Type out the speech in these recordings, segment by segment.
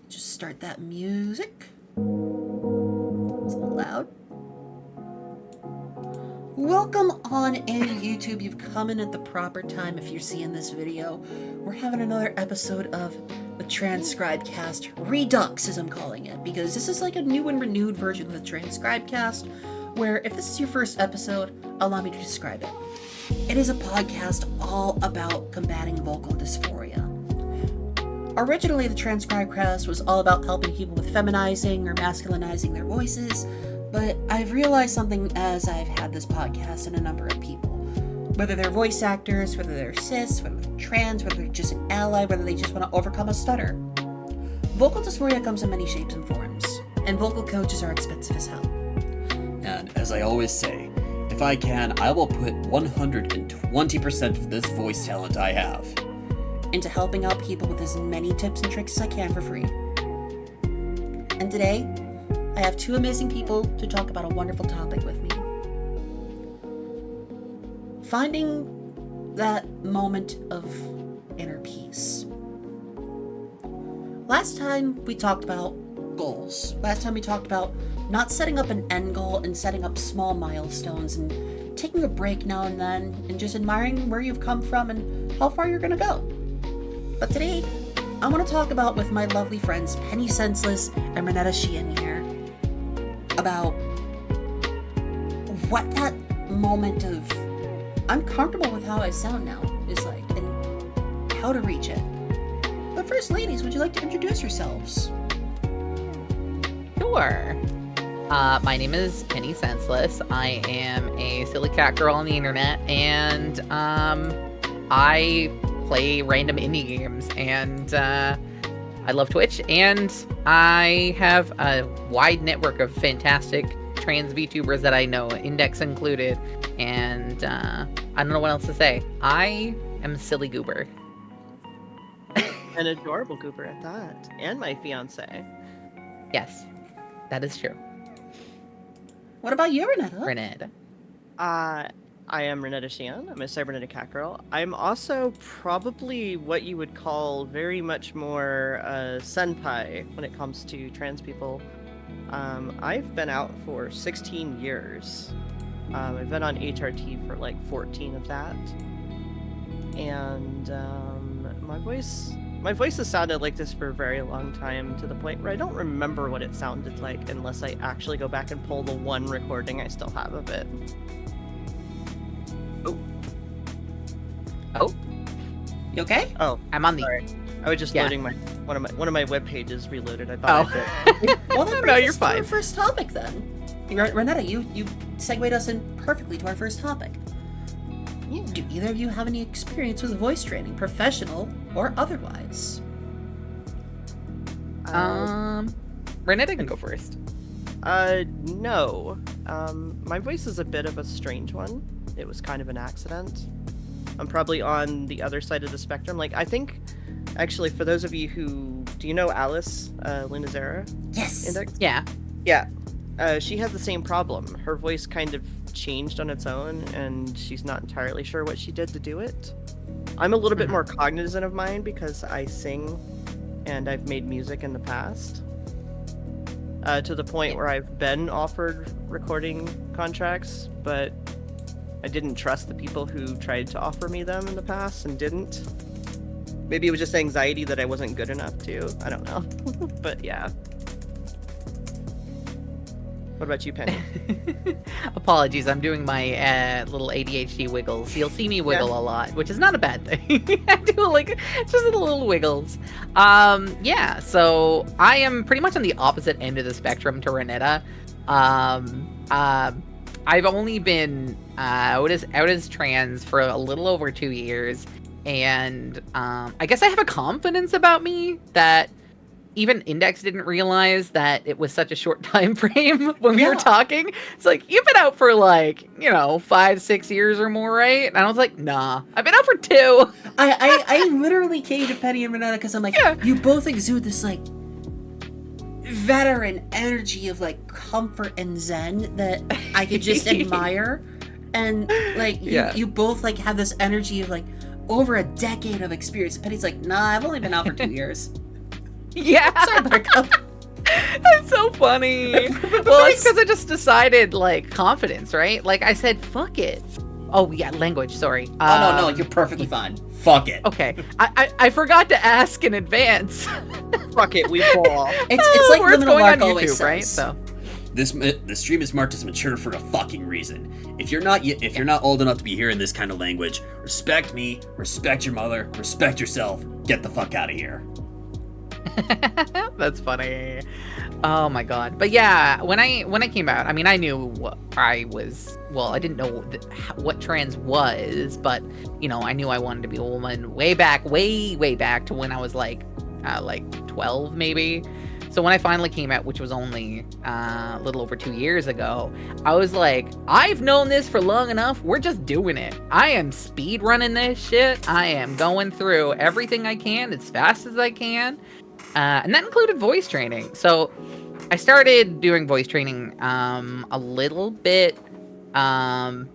Just start that music. It's a little loud. Welcome on in YouTube. You've come in at the proper time if you're seeing this video. We're having another episode of the TranScribeCast Redux, as I'm calling it, because this is like a new and renewed version of the TranScribeCast, where if this is your first episode, allow me to describe it. It is a podcast all about combating vocal dysphoria. Originally, the TranScribeCast was all about helping people with feminizing or masculinizing their voices, but I've realized something as I've had this podcast and a number of people. Whether they're voice actors, whether they're cis, whether they're trans, whether they're just an ally, whether they just want to overcome a stutter. Vocal dysphoria comes in many shapes and forms, and vocal coaches are expensive as hell. And as I always say, if I can, I will put 120% of this voice talent I have into helping out people with as many tips and tricks as I can for free. And today, I have two amazing people to talk about a wonderful topic with me. Finding that moment of inner peace. Last time we talked about goals. Last time we talked about not setting up an end goal and setting up small milestones and taking a break now and then and just admiring where you've come from and how far you're gonna go. But today, I want to talk about with my lovely friends Penny Senseless and Renetta Sheehan here about what that moment of I'm comfortable with how I sound now is like and how to reach it. But first, ladies, would you like to introduce yourselves? Sure. My name is Penny Senseless. I am a silly cat girl on the internet, and I play random indie games, and I love Twitch, and I have a wide network of fantastic trans VTubers that I know, Index included, and I don't know what else to say. I am a silly goober. An adorable goober at that, and my fiance. Yes, that is true. What about you, Renetta? Renetta. I am Renetta Sheehan. I'm a cybernetic cat girl. I'm also probably what you would call very much more senpai when it comes to trans people. I've been out for 16 years. I've been on HRT for like 14 of that. And my voice has sounded like this for a very long time, to the point where I don't remember what it sounded like unless I actually go back and pull the one recording I still have of it. Oh, You okay? Oh, I'm on the. sorry. I was just Yeah. loading one of my web pages reloaded. I thought I did. Well, then No, brings you're us to our fine. first topic then. Renetta, you segued us in perfectly to our first topic. Yeah. Do either of you have any experience with voice training, professional or otherwise? Renetta can go first. No. My voice is a bit of a strange one. It was kind of an accident. I'm probably on the other side of the spectrum. Like, I think, actually, for those of you who... Do you know Alice, Linazera? Yes. Index? Yeah. Yeah. She had the same problem. Her voice kind of changed on its own, and she's not entirely sure what she did to do it. I'm a little bit more cognizant of mine because I sing, and I've made music in the past. To the point where I've been offered recording contracts, but I didn't trust the people who tried to offer me them in the past and didn't. Maybe it was just anxiety that I wasn't good enough to. I don't know. But yeah. What about you, Penny? Apologies, I'm doing my little ADHD wiggles. You'll see me wiggle a lot, which is not a bad thing. I do like just the little wiggles. Yeah, so I am pretty much on the opposite end of the spectrum to Renetta. I've only been out as trans for a little over 2 years, and I guess I have a confidence about me that even Index didn't realize that it was such a short time frame when we were talking. It's like, you've been out for like, 5-6 years or more, right? And I was like, nah, I've been out for 2. I literally came to Penny and Renetta because I'm like, you both exude this like veteran energy of like comfort and zen that I could just admire. And like you both like have this energy of like over a decade of experience. Penny's like, nah, I've only been out for 2 years. Yeah. Sorry, Buttercup. That's so funny. Well, it's because I just decided, like, confidence, right? Like, I said, fuck it. Oh, yeah, language, sorry. Oh, no, you're perfectly fine. Fuck it. Okay. I forgot to ask in advance. Fuck it, we ball. It's like Where it's Liminal going Mark on always YouTube, says. right? So, The stream is marked as mature for a fucking reason. If you're not old enough to be hearing this kind of language, respect me, respect your mother, respect yourself. Get the fuck out of here. that's funny. Oh my god. But yeah, when I came out, I mean, I knew what I was. Well, I didn't know what trans was, but you know, I knew I wanted to be a woman way back to when I was like 12 maybe. So when I finally came out, which was only a little over 2 years ago, I was like, I've known this for long enough. We're just doing it. I am speed running this shit. I am going through everything I can as fast as I can. And that included voice training. So I started doing voice training a little bit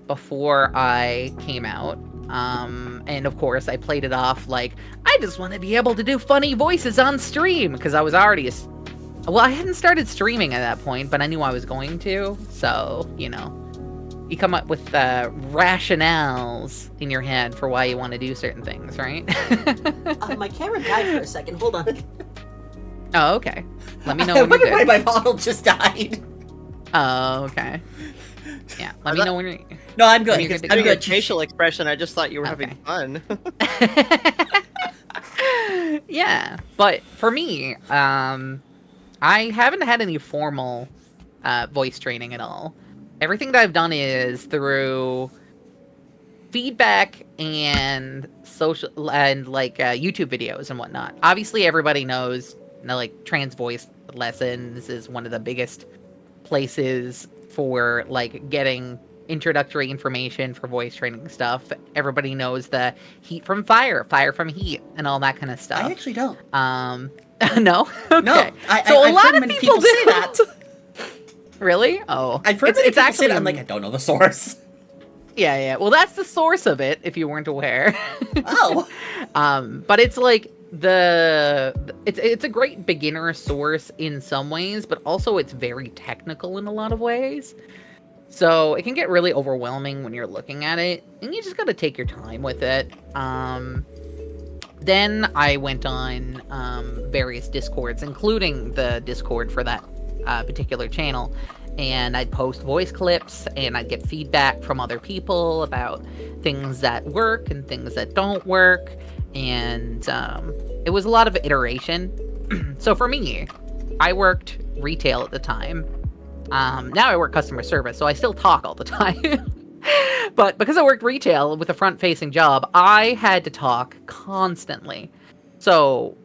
before I came out. And of course, I played it off like, I just want to be able to do funny voices on stream, because I was already well, I hadn't started streaming at that point, but I knew I was going to. So, you know, you come up with rationales in your head for why you want to do certain things, right? My camera died for a second. Hold on. Oh, okay. Let me know I when you're wonder why good. my bottle just died. Oh, okay. Yeah, let me know when you're... No, I'm good. You're good to I'm go. good. Facial expression, I just thought you were having Okay. fun. Yeah, but for me, I haven't had any formal voice training at all. Everything that I've done is through feedback and social and like YouTube videos and whatnot. Obviously, everybody knows, you know, like Trans Voice Lessons is one of the biggest places for like getting introductory information for voice training stuff. Everybody knows the heat from fire, fire from heat, and all that kind of stuff. I actually don't. No? Okay. No, So I've a lot heard of many people say do. that. Really? Oh. I've heard many it's people actually say that. I'm like, I don't know the source. Yeah. Well, that's the source of it, if you weren't aware. Oh. But it's like it's a great beginner source in some ways, but also it's very technical in a lot of ways. So it can get really overwhelming when you're looking at it, and you just got to take your time with it. Then I went on various Discords, including the Discord for that particular channel, and I'd post voice clips, and I'd get feedback from other people about things that work and things that don't work, and it was a lot of iteration. So for me, I worked retail at the time. Now I work customer service, so I still talk all the time. But because I worked retail with a front-facing job, I had to talk constantly. So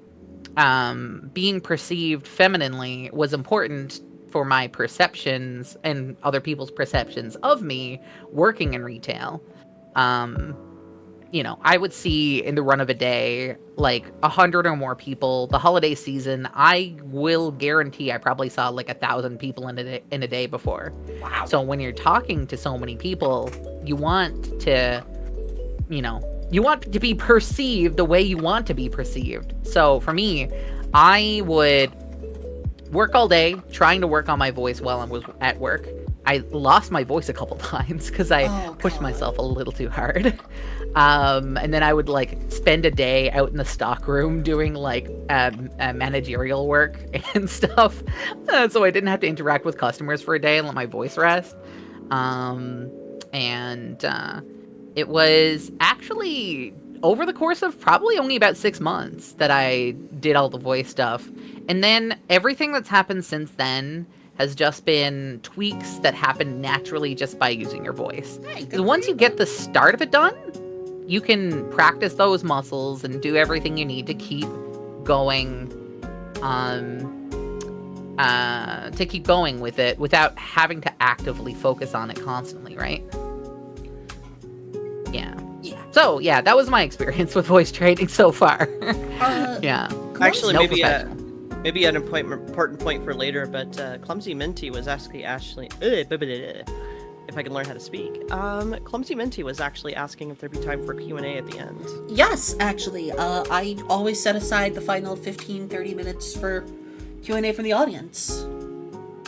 being perceived femininely was important for my perceptions and other people's perceptions of me working in retail. You know, I would see in the run of a day, like 100 or more people. The holiday season, I will guarantee I probably saw like 1,000 people in a day before. Wow. So when you're talking to so many people, you want to, you know, you want to be perceived the way you want to be perceived. So for me, I would work all day trying to work on my voice while I was at work. I lost my voice a couple times because I pushed myself a little too hard. And then I would like spend a day out in the stock room doing like managerial work and stuff. So I didn't have to interact with customers for a day and let my voice rest. It was actually over the course of probably only about 6 months that I did all the voice stuff. And then everything that's happened since then has just been tweaks that happen naturally just by using your voice. Because once you get the start of it done, you can practice those muscles and do everything you need to keep going with it without having to actively focus on it constantly, right? Yeah. So, yeah, that was my experience with voice training so far. Yeah. Actually, No maybe professional. maybe an important point for later, but Clumsy Minty was asking Ashley. if I can learn how to speak. Clumsy Minty was actually asking if there'd be time for Q&A at the end. Yes, actually. I always set aside the final 15-30 minutes for Q&A from the audience.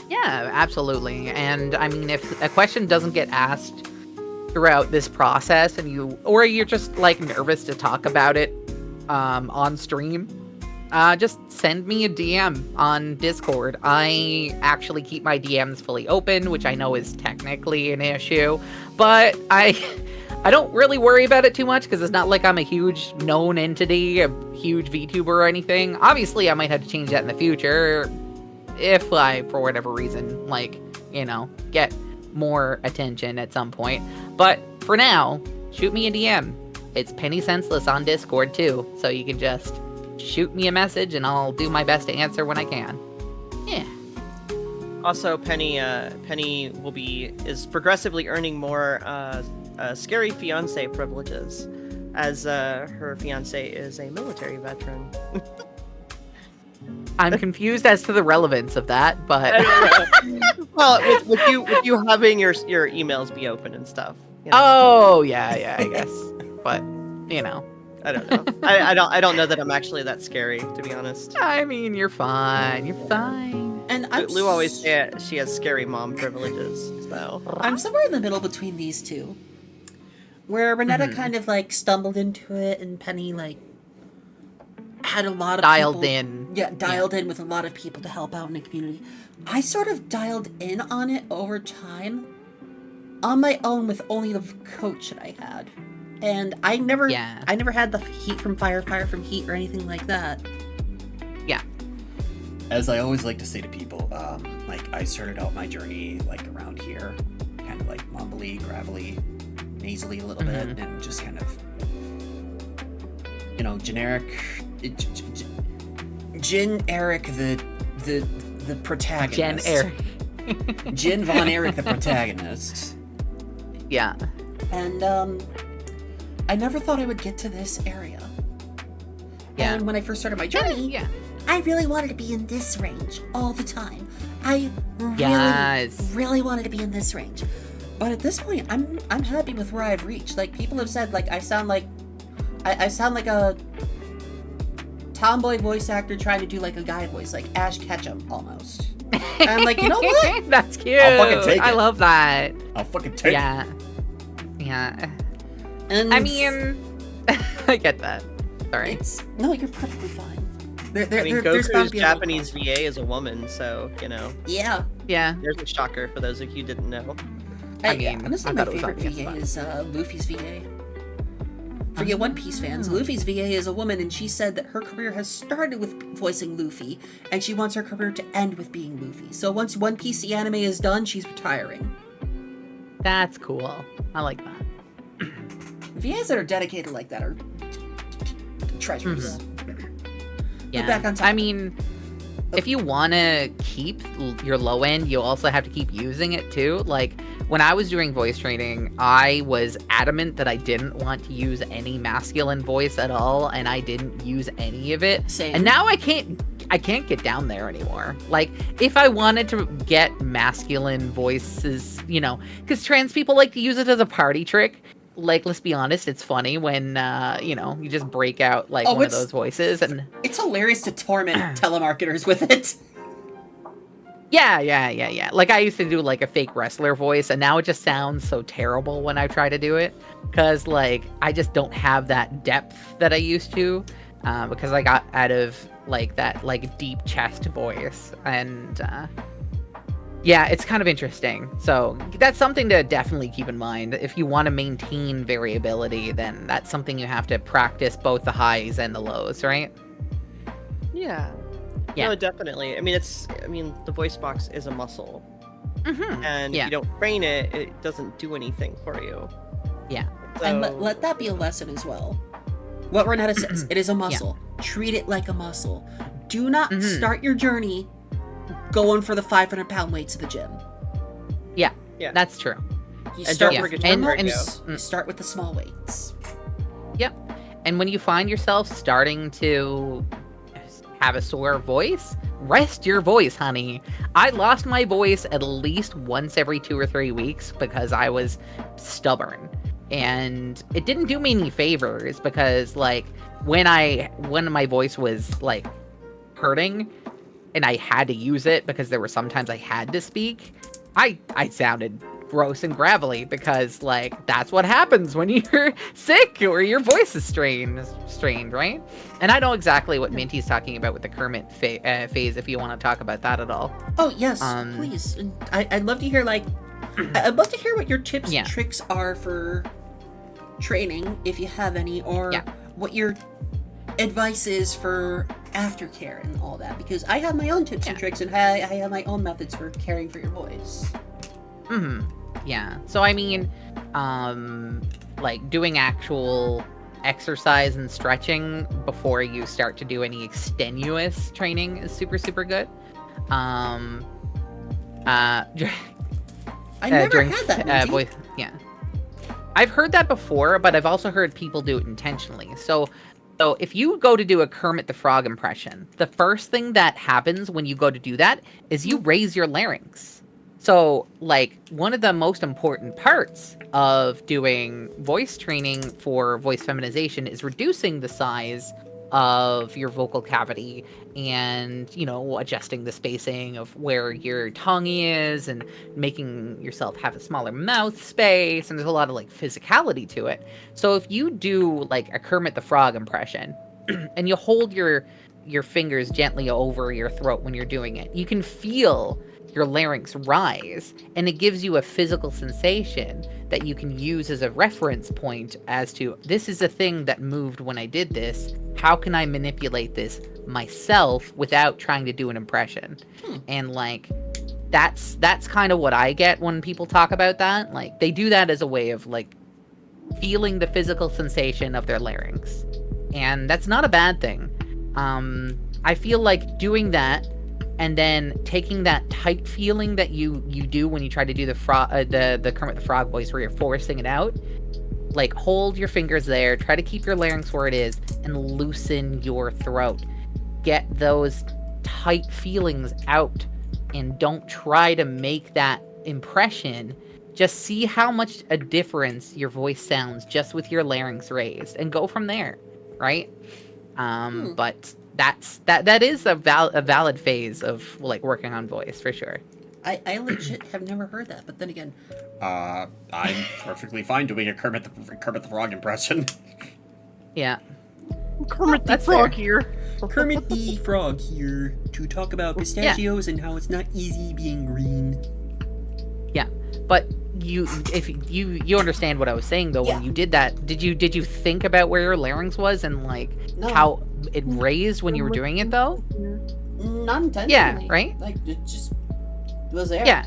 Yeah, absolutely. And I mean, if a question doesn't get asked throughout this process and you're just like nervous to talk about it on stream, just send me a DM on Discord. I actually keep my DMs fully open, which I know is technically an issue, but I don't really worry about it too much because it's not like I'm a huge known entity, a huge VTuber or anything. Obviously, I might have to change that in the future if I, for whatever reason, like, get more attention at some point. But for now, shoot me a DM. It's Penny Senseless on Discord too, so you can just shoot me a message and I'll do my best to answer when I can. Yeah. Also, Penny is progressively earning more scary fiancé privileges, as her fiancé is a military veteran. I'm confused as to the relevance of that, but well, with you having your emails be open and stuff. Oh yeah, I guess. But I don't know. I don't know that I'm actually that scary, to be honest. I mean, you're fine. You're fine. And Lou always says she has scary mom privileges, so I'm somewhere in the middle between these two, where Renetta kind of like stumbled into it, and Penny like had a lot of dialed people, in. Yeah, dialed in with a lot of people to help out in the community. I sort of dialed in on it over time, on my own with only the coach that I had, and I never had the heat from fire from heat or anything like that. Yeah. As I always like to say to people, like I started out my journey like around here, kind of like mumbly, gravelly, nasally a little bit, and just kind of, generic. Jin Eric the protagonist. Jin Von Eric the protagonist. Yeah. And I never thought I would get to this area. Yeah. And when I first started my journey, I really wanted to be in this range all the time. I really wanted to be in this range. But at this point, I'm happy with where I've reached. Like, people have said, like, I sound like a tomboy voice actor trying to do like a guy voice, like Ash Ketchum almost. And I'm like, you know what? That's cute. I'll fucking take it. I love that. I'll fucking take it. Yeah. And I mean, I get that. Sorry. No, you're perfectly fine. Goku's Japanese VA is a woman, so Yeah. There's a shocker for those of you who didn't know. I mean, honestly, my favorite VA is Luffy's VA. For you One Piece fans, Luffy's VA is a woman, and she said that her career has started with voicing Luffy, and she wants her career to end with being Luffy. So once One Piece the anime is done, she's retiring. That's cool. I like that. VAs that are dedicated like that are treasures. Yeah. Back on topic. I mean, if you want to keep your low end, you also have to keep using it too. Like, when I was doing voice training, I was adamant that I didn't want to use any masculine voice at all, and I didn't use any of it. Same. And now I can't get down there anymore. Like, if I wanted to get masculine voices, because trans people like to use it as a party trick. Like, let's be honest, it's funny when, you just break out, like, one of those voices, and... It's hilarious to torment telemarketers with it. Yeah. Like, I used to do, like, a fake wrestler voice, and now it just sounds so terrible when I try to do it. Because, like, I just don't have that depth that I used to, because I got out of, like, that, like, deep chest voice, and, yeah, it's kind of interesting. So that's something to definitely keep in mind. If you want to maintain variability, then that's something you have to practice both the highs and the lows, right? Yeah. No, definitely. I mean, the voice box is a muscle. And if you don't train it, it doesn't do anything for you. Yeah. So... And let that be a lesson as well. What Renetta says, it is a muscle. Yeah. Treat it like a muscle. Do not start your journey going for the 500-pound weights at the gym. Yeah, that's true. You start you start with the small weights. Yep. And when you find yourself starting to have a sore voice, rest your voice, honey. I lost my voice at least once every 2 or 3 weeks because I was stubborn. And it didn't do me any favors because, like, when my voice was, like, hurting and I had to use it because there were sometimes I had to speak, I sounded gross and gravelly because, like, that's what happens when you're sick or your voice is strained, right? And I know exactly what Minty's talking about with the Kermit phase, if you want to talk about that at all. Oh, yes, please. And I'd love to hear, like, I'd love to hear what your tips and tricks are for training, if you have any, or what your advice is for aftercare and all that, because I have my own tips and tricks, and I have my own methods for caring for your voice. Yeah. So, I mean, like, doing actual exercise and stretching before you start to do any extenuous training is super, super good. I never had that, Minty. I've heard that before, but I've also heard people do it intentionally. So if you go to do a Kermit the Frog impression, the first thing that happens when you go to do that is you raise your larynx. So, like, one of the most important parts of doing voice training for voice feminization is reducing the size of your vocal cavity and, you know, adjusting the spacing of where your tongue is and making yourself have a smaller mouth space. And there's a lot of, like, physicality to it. So if you do, like, a Kermit the Frog impression and you hold your fingers gently over your throat when you're doing it, you can feel your larynx rise, and it gives you a physical sensation that you can use as a reference point as to, this is a thing that moved when I did this. How can I manipulate this myself without trying to do an impression? And, like, that's kind of what I get when people talk about that. Like, they do that as a way of, like, feeling the physical sensation of their larynx, and that's not a bad thing. I feel like doing that and then taking that tight feeling that you do when you try to do the Kermit the Frog voice where you're forcing it out, like, hold your fingers there, try to keep your larynx where it is, and loosen your throat. Get those tight feelings out, and don't try to make that impression. Just see how much a difference your voice sounds just with your larynx raised, and go from there, right? But that is a valid phase of, like, working on voice for sure. I legit have never heard that, but then again, I'm perfectly fine doing a Kermit the Frog impression. Yeah. Kermit the Frog here. Kermit the Frog here to talk about pistachios and how it's not easy being green. Yeah, but you understand what I was saying though. When you did that, did you think about where your larynx was and, like, how it raised when you were doing it though? Not intentionally. Yeah, right? Like, it just was there. Yeah,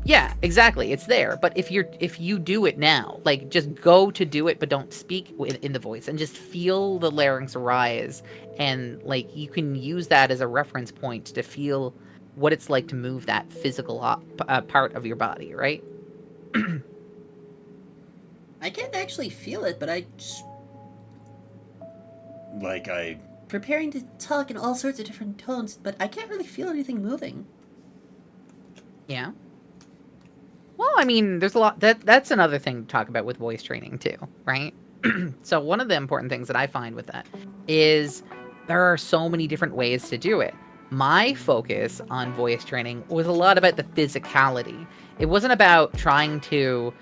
yeah, exactly. It's there. But if you do it now, like, just go to do it, but don't speak in the voice, and just feel the larynx rise, and, like, you can use that as a reference point to feel what it's like to move that physical part of your body, right? I can't actually feel it, but I just... preparing to talk in all sorts of different tones, but I can't really feel anything moving. Yeah. Well, I mean, there's a lot... That's another thing to talk about with voice training, too, right? So one of the important things that I find with that is there are so many different ways to do it. My focus on voice training was a lot about the physicality. It wasn't about trying to...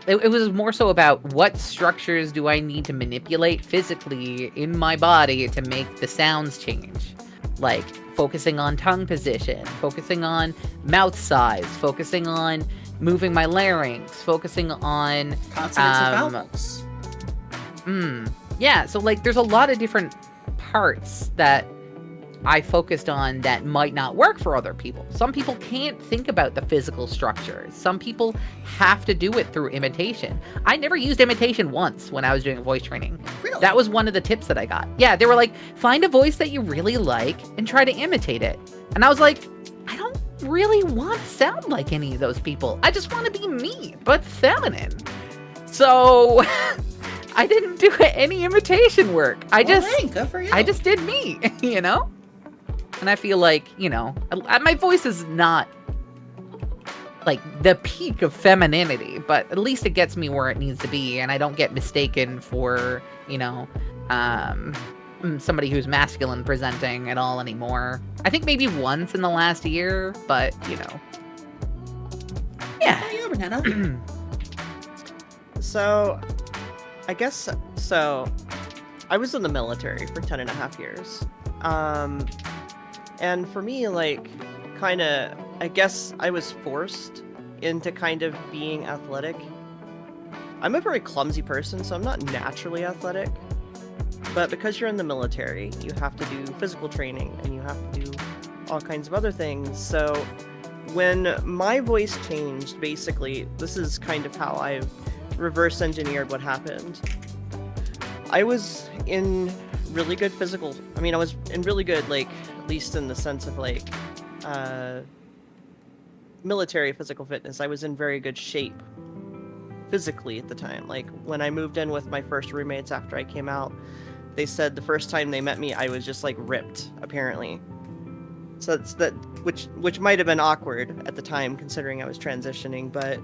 it was more so about what structures do I need to manipulate physically in my body to make the sounds change. Like, focusing on tongue position, focusing on mouth size, focusing on moving my larynx, focusing on... consonants and vowels. Yeah, so, like, there's a lot of different parts that I focused on that might not work for other people. Some people can't think about the physical structures. Some people have to do it through imitation. I never used imitation once when I was doing voice training. Really? That was one of the tips that I got. Yeah, they were like, find a voice that you really like and try to imitate it. And I was like, I don't really want to sound like any of those people. I just want to be me, but feminine. So I didn't do any imitation work. I just did me, you know? And I feel like, my voice is not like the peak of femininity, but at least it gets me where it needs to be, and I don't get mistaken for, somebody who's masculine presenting at all anymore. I think maybe once in the last year, but yeah. How are you, Renata? So, I guess so. I was in the military for 10 and a half years. And for me, like, I guess I was forced into kind of being athletic. I'm a very clumsy person, so I'm not naturally athletic. But because you're in the military, you have to do physical training and you have to do all kinds of other things. So when my voice changed, basically, this is kind of how I've reverse engineered what happened. I was in really good I was in really good, like, at least in the sense of, like, military physical fitness. I was in very good shape physically at the time. Like, when I moved in with my first roommates after I came out, they said the first time they met me, I was just, like, ripped, apparently. So it's that, which might have been awkward at the time, considering I was transitioning, but,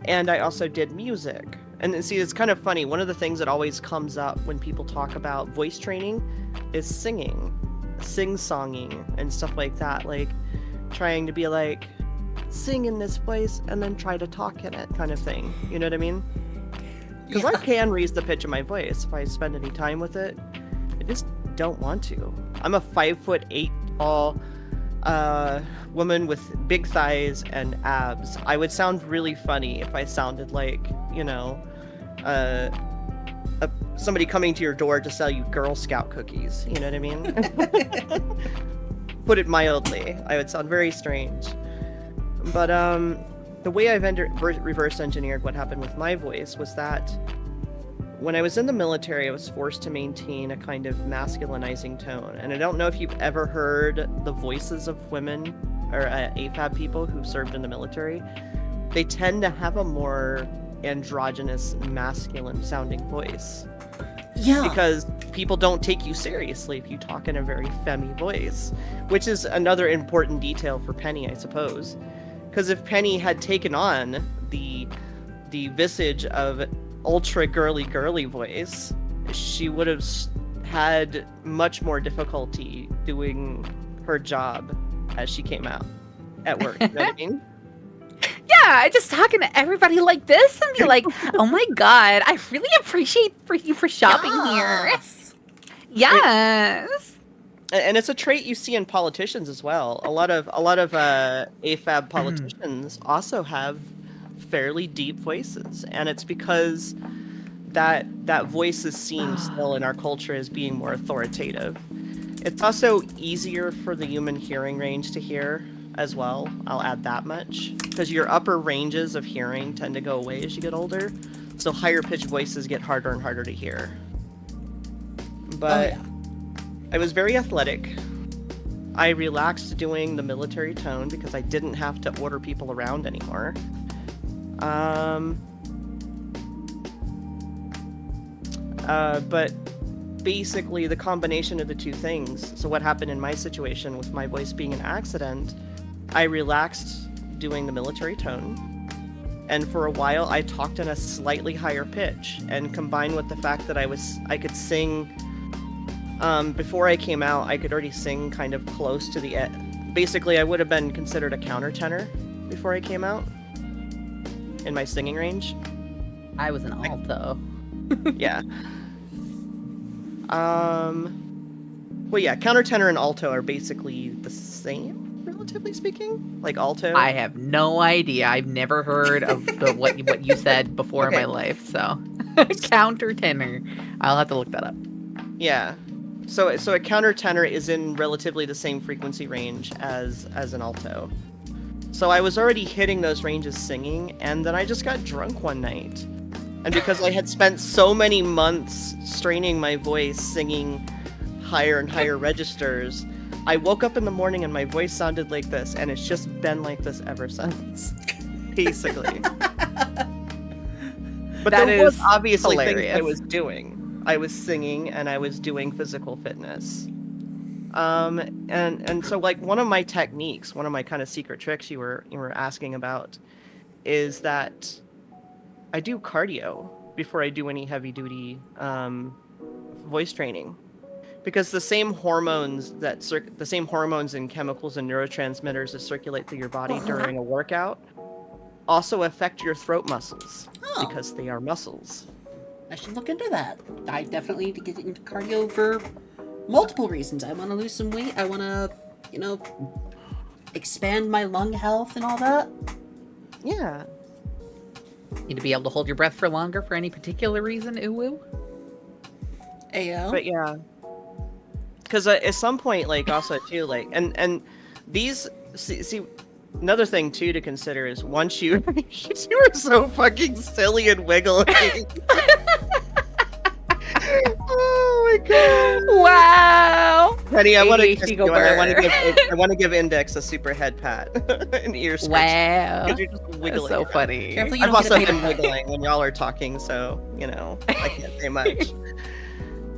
and I also did music. And see, it's kind of funny. One of the things that always comes up when people talk about voice training is singing, sing-songing, and stuff like that. Like, trying to be like, sing in this voice and then try to talk in it, kind of thing. You know what I mean? Because I can raise the pitch of my voice if I spend any time with it. I just don't want to. I'm a 5'8" tall woman with big thighs and abs. I would sound really funny if I sounded like, somebody coming to your door to sell you Girl Scout cookies. You know what I mean? Put it mildly. I would sound very strange. But the way I've reverse engineered what happened with my voice was that when I was in the military, I was forced to maintain a kind of masculinizing tone. And I don't know if you've ever heard the voices of women or AFAB people who served in the military. They tend to have a more androgynous, masculine sounding voice. Yeah. Because people don't take you seriously if you talk in a very femmy voice, which is another important detail for Penny, I suppose. Because if Penny had taken on the visage of ultra girly voice, she would have had much more difficulty doing her job as she came out at work. You know what I mean? Yeah, just talking to everybody like this and be like, oh my god, I really appreciate you for shopping here. Yes. And it's a trait you see in politicians as well. A lot of AFAB politicians also have fairly deep voices, and it's because that voice is seen still in our culture as being more authoritative. It's also easier for the human hearing range to hear as well. I'll add that much, because your upper ranges of hearing tend to go away as you get older, so higher pitched voices get harder and harder to hear. But I was very athletic. I relaxed doing the military tone because I didn't have to order people around anymore. But basically the combination of the two things. So what happened in my situation with my voice being an accident, I relaxed doing the military tone. And for a while I talked in a slightly higher pitch, and combined with the fact that I could sing, before I came out, I could already sing kind of close to the basically I would have been considered a countertenor before I came out in my singing range. I was an alto. Yeah. Well, yeah, countertenor and alto are basically the same, relatively speaking. Like alto. I have no idea. I've never heard of what you said before in my life. So, countertenor. I'll have to look that up. Yeah. So a countertenor is in relatively the same frequency range as an alto. So I was already hitting those ranges singing, and then I just got drunk one night. And because I had spent so many months straining my voice singing higher and higher registers, I woke up in the morning and my voice sounded like this, and it's just been like this ever since, basically. But that there was is obviously hilarious. things I was doing. I was singing and I was doing physical fitness. And so like one of my techniques, one of my kind of secret tricks you were asking about, is that I do cardio before I do any heavy duty voice training, because the same hormones and chemicals and neurotransmitters that circulate through your body during a workout also affect your throat muscles because they are muscles. I should look into that. I definitely need to get into cardio for multiple reasons. I want to lose some weight. I want to, expand my lung health and all that. Yeah. Need to be able to hold your breath for longer for any particular reason, ooh. Ayo. But yeah. Because at some point, like, also, too, like, and these, see, another thing, too, to consider is once you were so fucking silly and wiggling. Oh my god! Wow. Penny, I want ADHD to give Index a super head pat, an ear scratch. Wow. Because you're just wiggling. That's so around. funny. Careful you I've don't get also a been paper cut. wiggling when y'all are talking, so I can't say much.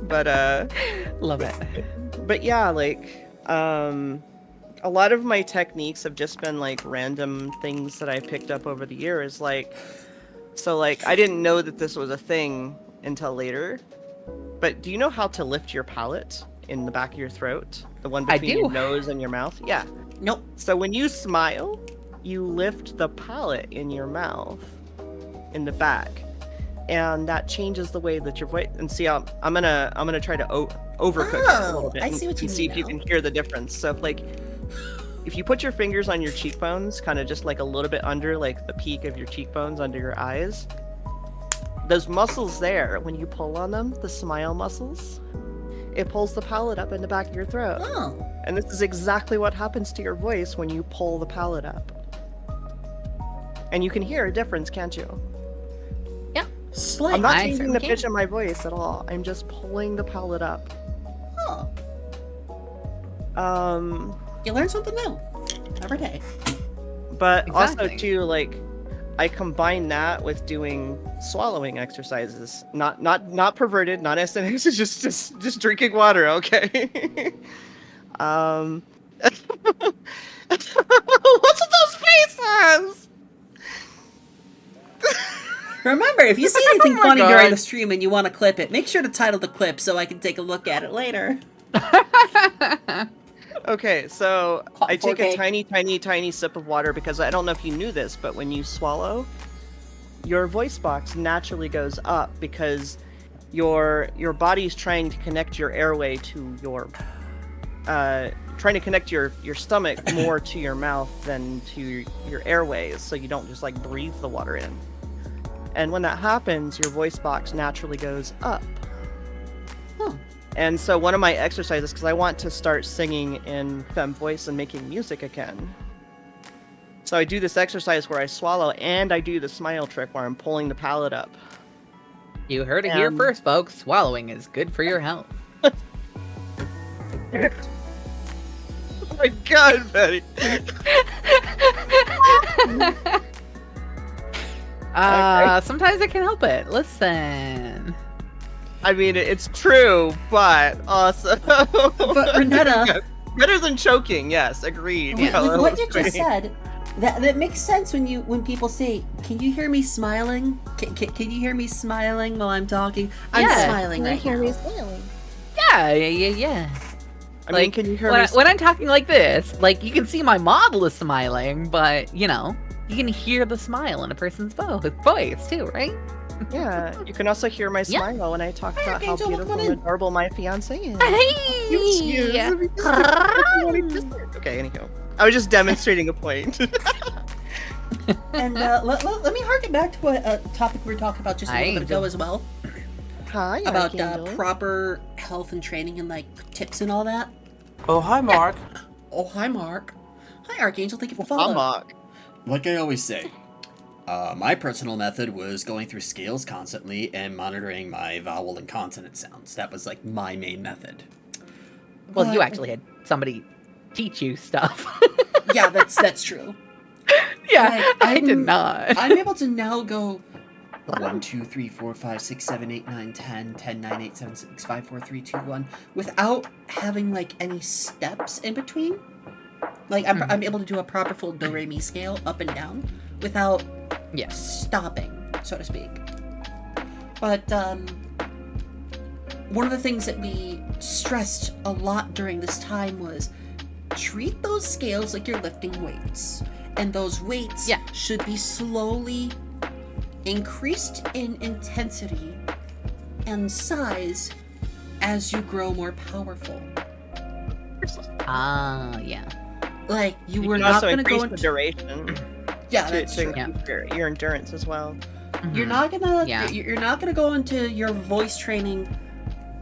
But Love it. but yeah, like a lot of my techniques have just been like random things that I picked up over the years. Like, so like I didn't know that this was a thing until later. But do you know how to lift your palate in the back of your throat? The one between your nose and your mouth? Yeah. Nope. So when you smile, you lift the palate in your mouth in the back. And that changes the way that your voice. And see, I'm gonna try to overcook it a little bit. I see what you and see mean if you now. can hear the difference. So if you put your fingers on your cheekbones, kind of just like a little bit under, like the peak of your cheekbones under your eyes, those muscles there, when you pull on them, the smile muscles, it pulls the palate up in the back of your throat. Oh. And this is exactly what happens to your voice when you pull the palate up. And you can hear a difference, can't you? Slight. I'm not I changing the certainly pitch of my voice at all. I'm just pulling the palate up. Oh. Um, You learn something new every day. but also Exactly. too, like, I combine that with doing swallowing exercises. Not perverted, not SNX, just drinking water, okay? What's with those faces? Remember, if you see anything Oh my funny during God. the stream and you want to clip it, make sure to title the clip so I can take a look at it later. Okay, so I take a 4K. tiny sip of water because I don't know if you knew this, but when you swallow, your voice box naturally goes up because your body's trying to connect your airway to your trying to connect your stomach more to your mouth than to your airways, so you don't just like breathe the water in. And when that happens, your voice box naturally goes up. Huh. And so one of my exercises, because I want to start singing in femme voice and making music again. So I do this exercise where I swallow and I do the smile trick where I'm pulling the palate up. You heard it here first, folks. Swallowing is good for your health. Oh my god, Betty. Sometimes I can help it. Listen. I mean, it's true, but also... But Renetta, Better than choking, yes, agreed. with Yeah, what you agreed. just said, that makes sense when people say, "Can you hear me smiling? Can you hear me smiling while I'm talking?" I'm Yeah. smiling right now. Yeah. I mean, can you hear me? When I'm talking like this, like, you can see my model is smiling, but, you can hear the smile in a person's voice too, right? Yeah, you can also hear my Yeah. smile when I talk about how Archangel, beautiful come and in. adorable my fiance is. Hey! Okay, anyhow. I was just demonstrating a point. And let me harken back to a topic we were talking about just a little bit ago as well. Hi, About Archangel. proper health and training and like tips and all that. Oh, hi, Mark. Oh, hi, Mark. Hi, Archangel. Thank you for Hi, following. Mark. Like I always say, my personal method was going through scales constantly and monitoring my vowel and consonant sounds. That was like my main method. Well, you But- actually had somebody teach you stuff. Yeah, that's true. Yeah, Like, I did I'm- not. I'm able to now go 1, 2, 3, 4, 5, 6, 7, 8, 9, 10, 10, 9, 8, 7, 6, 5, 4, 3, 2, 1, without having like any steps in between. Like I'm able to do a proper full do re mi scale up and down without stopping, so to speak. But one of the things that we stressed a lot during this time was treat those scales like you're lifting weights, and those weights should be slowly increased in intensity and size as you grow more powerful. Like you were not going to go into the duration. Yeah, that's to true. increase your endurance as well. You're not gonna you're not gonna go into your voice training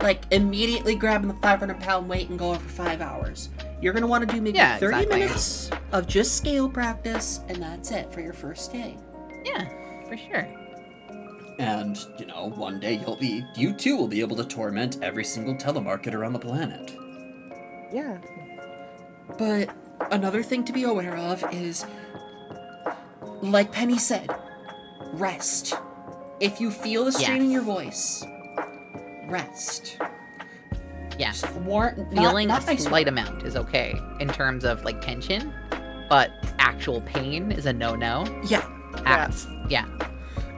like immediately grabbing the 500-pound weight and going for 5 hours. You're gonna want to do maybe 30 minutes of just scale practice, and that's it for your first day. Yeah, for sure. And, you know, one day you too will be able to torment every single telemarketer on the planet. Yeah. But another thing to be aware of is, like Penny said, rest. If you feel the strain in your voice, rest. Yeah. Feeling a slight amount is okay in terms of like tension, but actual pain is a no-no. Yeah.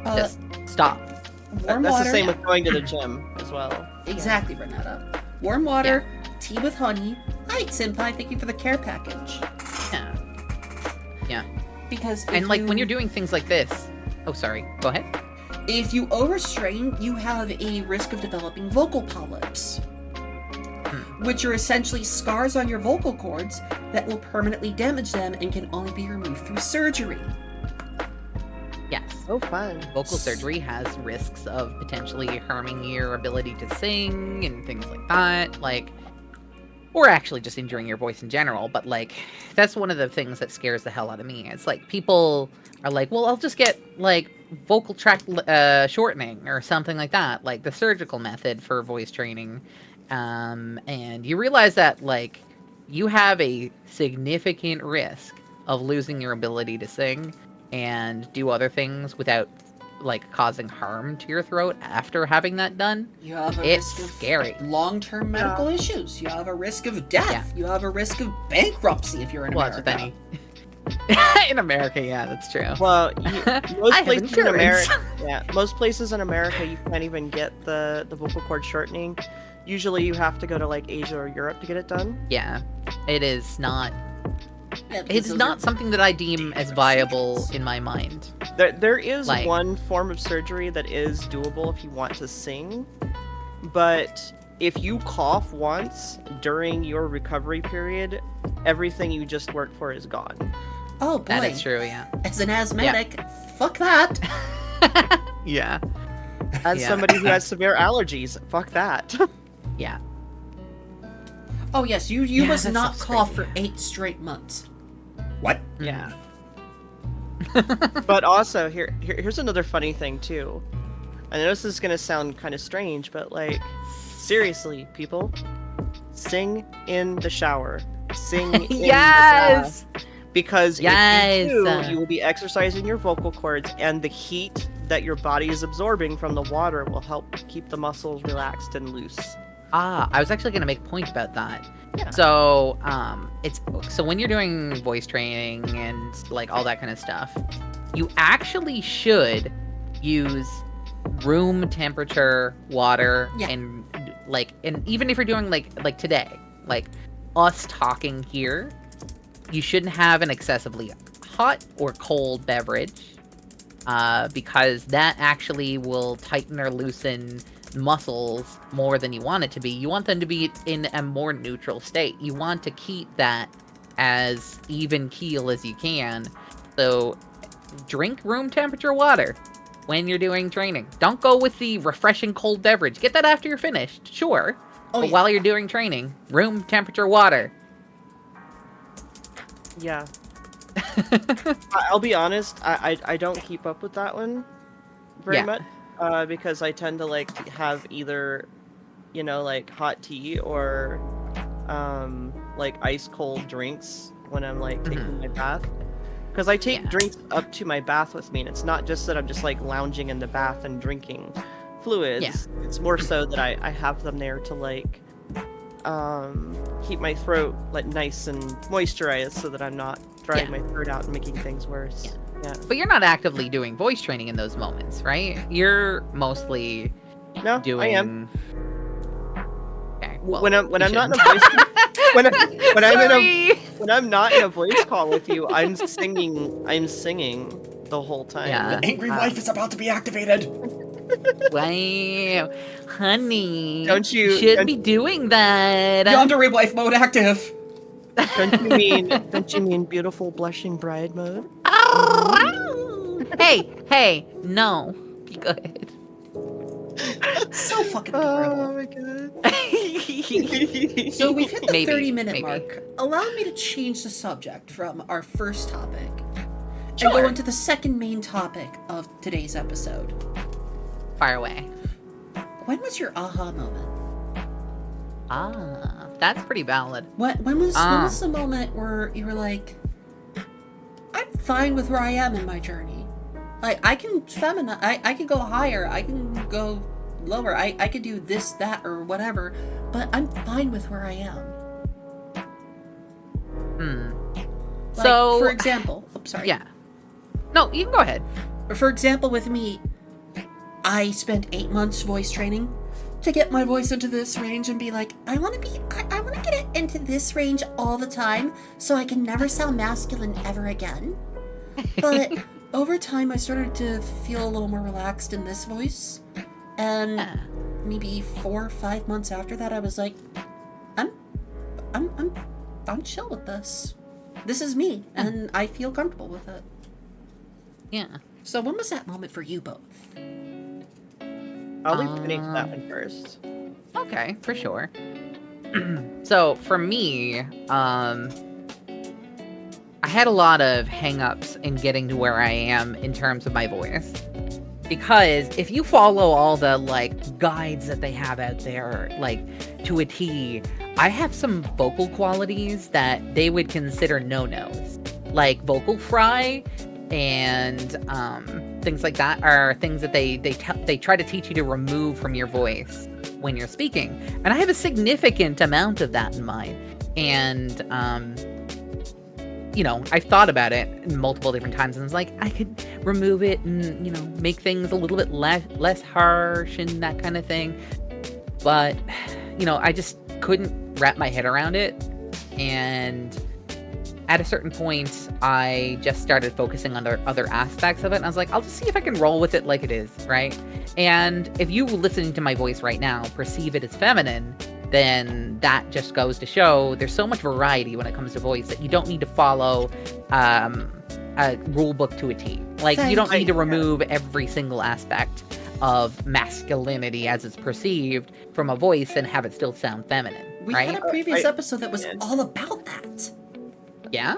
Just stop. Warm That's water. the same with going to the gym as well. Exactly, Renata. Warm water, tea with honey. Hi, Senpai. Thank you for the care package. Yeah. Because when you're doing things like this, oh sorry, go ahead. If you overstrain, you have a risk of developing vocal polyps, which are essentially scars on your vocal cords that will permanently damage them and can only be removed through surgery. Yes. Oh, fun. Vocal surgery has risks of potentially harming your ability to sing and things like that, or actually just injuring your voice in general. But that's one of the things that scares the hell out of me. It's like people are like, well, I'll just get vocal tract shortening or something like that, like the surgical method for voice training. And you realize that you have a significant risk of losing your ability to sing and do other things without causing harm to your throat after having that done. You have a risk of scary. Long-term medical issues. You have a risk of death. You have a risk of bankruptcy if you're in America. That's with in America, yeah, that's true. Well, most places in America, you can't even get the vocal cord shortening. Usually, you have to go to Asia or Europe to get it done. Yeah, it is not. Yeah, it's not something that I deem as viable in my mind. There is one form of surgery that is doable if you want to sing, but if you cough once during your recovery period, everything you just worked for is gone. Oh boy, that is true. Yeah. As an asthmatic, fuck that. Yeah. As somebody who has severe allergies, fuck that. Yeah. Oh yes, you must not cough for 8 straight months. What? Yeah. But also, here's another funny thing too. I know this is gonna sound kind of strange, but seriously, people, sing in the shower. Sing in the bath. Because if you do, you will be exercising your vocal cords, and the heat that your body is absorbing from the water will help keep the muscles relaxed and loose. I was actually going to make a point about that. Yeah. So, so when you're doing voice training and all that kind of stuff, you actually should use room temperature water and even if you're doing like today, us talking here, you shouldn't have an excessively hot or cold beverage, because that actually will tighten or loosen muscles more than you want it to be. You want them to be in a more neutral state. You want to keep that as even keel as you can. So drink room temperature water when you're doing training. Don't go with the refreshing cold beverage. Get that after you're finished, sure. But while you're doing training, room temperature water. Yeah. I'll be honest, I don't keep up with that one very much. Because I tend to have either, hot tea or ice cold drinks when I'm taking my bath. Because I take Yeah. drinks up to my bath with me, and it's not just that I'm just like lounging in the bath and drinking fluids. Yeah. It's more so that I have them there to like keep my throat like nice and moisturized so that I'm not drying my throat out and making things worse. Yeah. But you're not actively doing voice training in those moments, right? You're mostly No, doing. I am. Okay, well, When I'm you not in a shouldn't. voice when Sorry. when I'm not in a voice call with you, I'm singing the whole time. Yeah. The angry wife is about to be activated. Wow, honey. Don't you- shouldn't don't- be doing that? Yandere wife mode active. Don't you mean beautiful blushing bride mode? Hey, no. Be good. So fucking Oh adorable. my god. So we've hit the Maybe, 30-minute maybe. mark. Allow me to change the subject from our first topic and Sure. go into the second main topic of today's episode. Fire away. When was your aha moment? Ah, that's pretty valid. When was the moment where you were like, I'm fine with where I am in my journey. Like, I can I can go higher, I can go lower, I could do this, that, or whatever, but I'm fine with where I am. Like, So, for example, sorry. yeah. No, you can go ahead. For example, with me, I spent 8 months voice training to get my voice into this range and be like, I want to get it into this range all the time so I can never sound masculine ever again. But over time, I started to feel a little more relaxed in this voice, and maybe 4 or 5 months after that, I was like, I'm chill with this. This is me, and I feel comfortable with it. Yeah. So when was that moment for you both? I'll leave Penny to that one first. Okay, for sure. So for me, I had a lot of hang-ups in getting to where I am in terms of my voice. Because if you follow all the like guides that they have out there, like to a T, I have some vocal qualities that they would consider no-nos. Like vocal fry and things like that are things that they try to teach you to remove from your voice when you're speaking. And I have a significant amount of that in mine. And you know, I've thought about it multiple different times, and I was like, I could remove it and, you know, make things a little bit less harsh and that kind of thing. But, you know, I just couldn't wrap my head around it. And at a certain point, I just started focusing on other aspects of it. And I was like, I'll just see if I can roll with it like it is, right? And if you listening to my voice right now perceive it as feminine, then that just goes to show there's so much variety when it comes to voice that you don't need to follow a rule book to a T. Like, you don't need to remove every single aspect of masculinity as it's perceived from a voice and have it still sound feminine, We right? had a previous episode that was all about that. Yeah?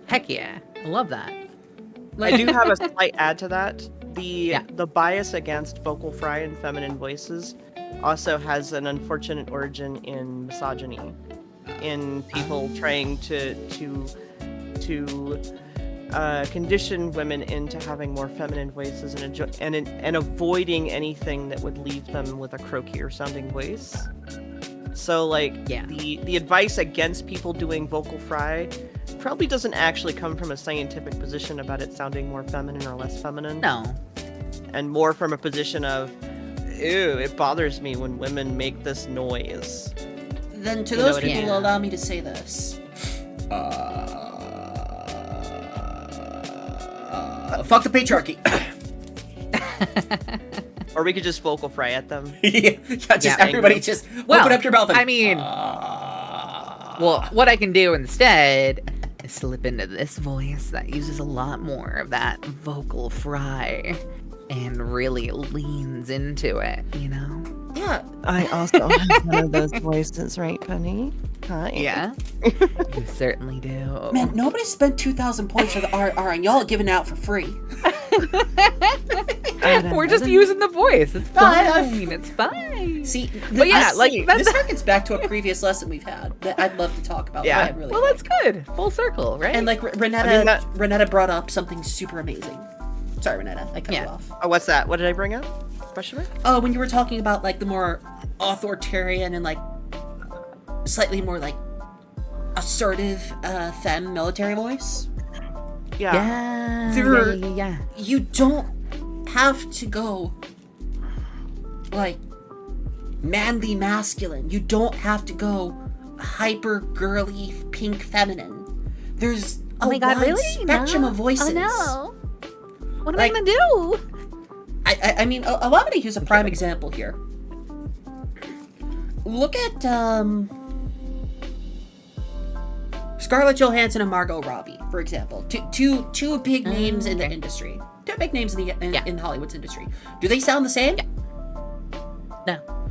Heck yeah. I love that. I do have a slight add to that. Yeah. The bias against vocal fry and feminine voices also has an unfortunate origin in misogyny, in people trying to condition women into having more feminine voices and avoiding anything that would leave them with a croakier sounding voice. So like the advice against people doing vocal fry probably doesn't actually come from a scientific position about it sounding more feminine or less feminine. No. And more from a position of, ew, it bothers me when women make this noise. Then to You know those what I people, mean? allow me to say this. Fuck the patriarchy. Or we could just vocal fry at them. yeah, just Yeah. everybody just Well, open up your mouth and, I mean, well, what I can do instead is slip into this voice that uses a lot more of that vocal fry and really leans into it, you know? Yeah, I also have one of those voices, right, Penny? Hi. Yeah, you certainly do. man, nobody spent 2,000 points for the RR, and y'all are giving it out for free. We're just using the voice. It's fine. It's fine. See, but yeah, like this harkens back to a previous lesson we've had that I'd love to talk about. Yeah. Really well, quick. that's good. Full circle, right? And like Renetta brought up something super amazing. Sorry, Renetta, I cut you off. Oh, what's that? What did I bring up? Question mark? Oh, when you were talking about like the more authoritarian and like slightly more like assertive femme military voice. Yeah. Yeah. You don't have to go like manly masculine. You don't have to go hyper girly pink feminine. There's a wide spectrum of voices. Oh no. What am I gonna do? I mean, allow me to use a prime example here. Look at Scarlett Johansson and Margot Robbie, for example. Two big names in the industry. Two big names in Hollywood's industry. Do they sound the same? Yeah. No.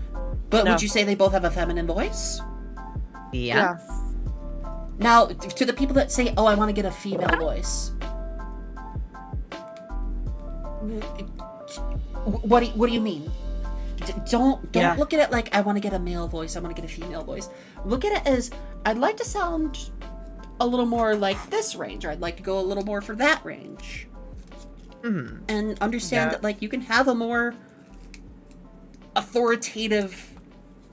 But would you say they both have a feminine voice? Yeah. Now, to the people that say, "Oh, I want to get a female voice," what do you mean? Don't look at it like I want to get a male voice. I want to get a female voice. Look at it as I'd like to sound a little more like this range, or I'd like to go a little more for that range. Mm-hmm. And understand that like you can have a more authoritative,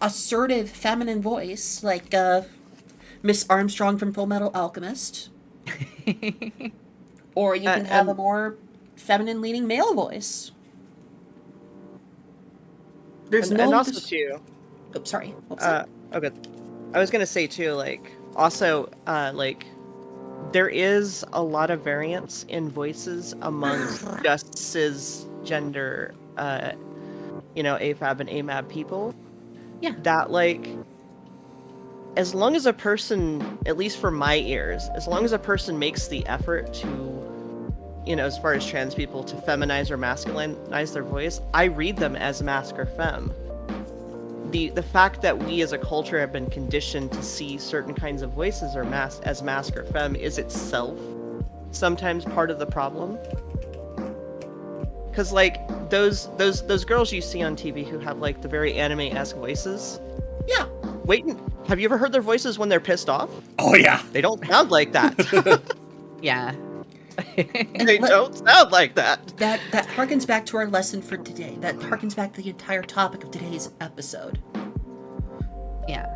assertive feminine voice, like Miss Armstrong from Full Metal Alchemist, or you can have a more feminine leaning male voice. There's and also too. Oh, sorry. Okay. I was gonna say too, like also like there is a lot of variance in voices amongst just cisgender, AFAB and AMAB people. Yeah. That like, as long as a person, at least for my ears, as long as a person makes the effort to, as far as trans people, to feminize or masculinize their voice, I read them as masc or femme. The fact that we as a culture have been conditioned to see certain kinds of voices or as masc or femme is itself sometimes part of the problem. Because like those girls you see on TV who have like the very anime-esque voices. Yeah. Wait, have you ever heard their voices when they're pissed off? Oh yeah. They don't sound like that. Yeah. They don't sound like that. That harkens back to our lesson for today. That harkens back to the entire topic of today's episode. Yeah.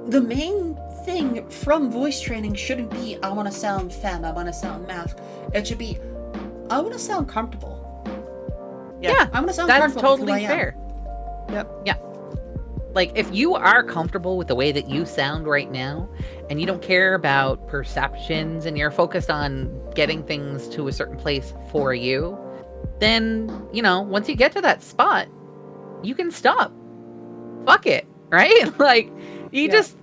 The main thing from voice training shouldn't be I want to sound femme, I want to sound masc. It should be I want to sound comfortable. Yeah. I want to sound that's comfortable. That's totally fair. Yep. Yeah. Like, if you are comfortable with the way that you sound right now, and you don't care about perceptions, and you're focused on getting things to a certain place for you, then, once you get to that spot, you can stop. Fuck it, right? Like, you just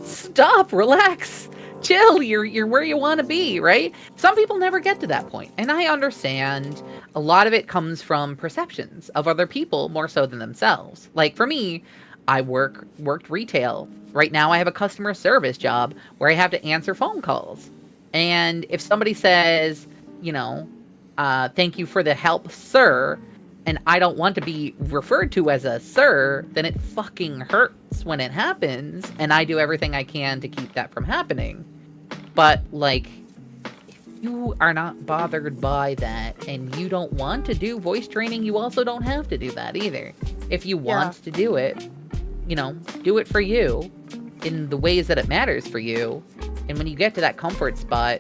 stop, relax, chill, you're where you want to be, right? Some people never get to that point, and I understand a lot of it comes from perceptions of other people more so than themselves. Like for me, I worked retail. Right now I have a customer service job where I have to answer phone calls. And if somebody says, thank you for the help, sir, and I don't want to be referred to as a sir, then it fucking hurts when it happens, and I do everything I can to keep that from happening. But like, you are not bothered by that and you don't want to do voice training, you also don't have to do that either. If you want to do it, do it for you in the ways that it matters for you. And when you get to that comfort spot,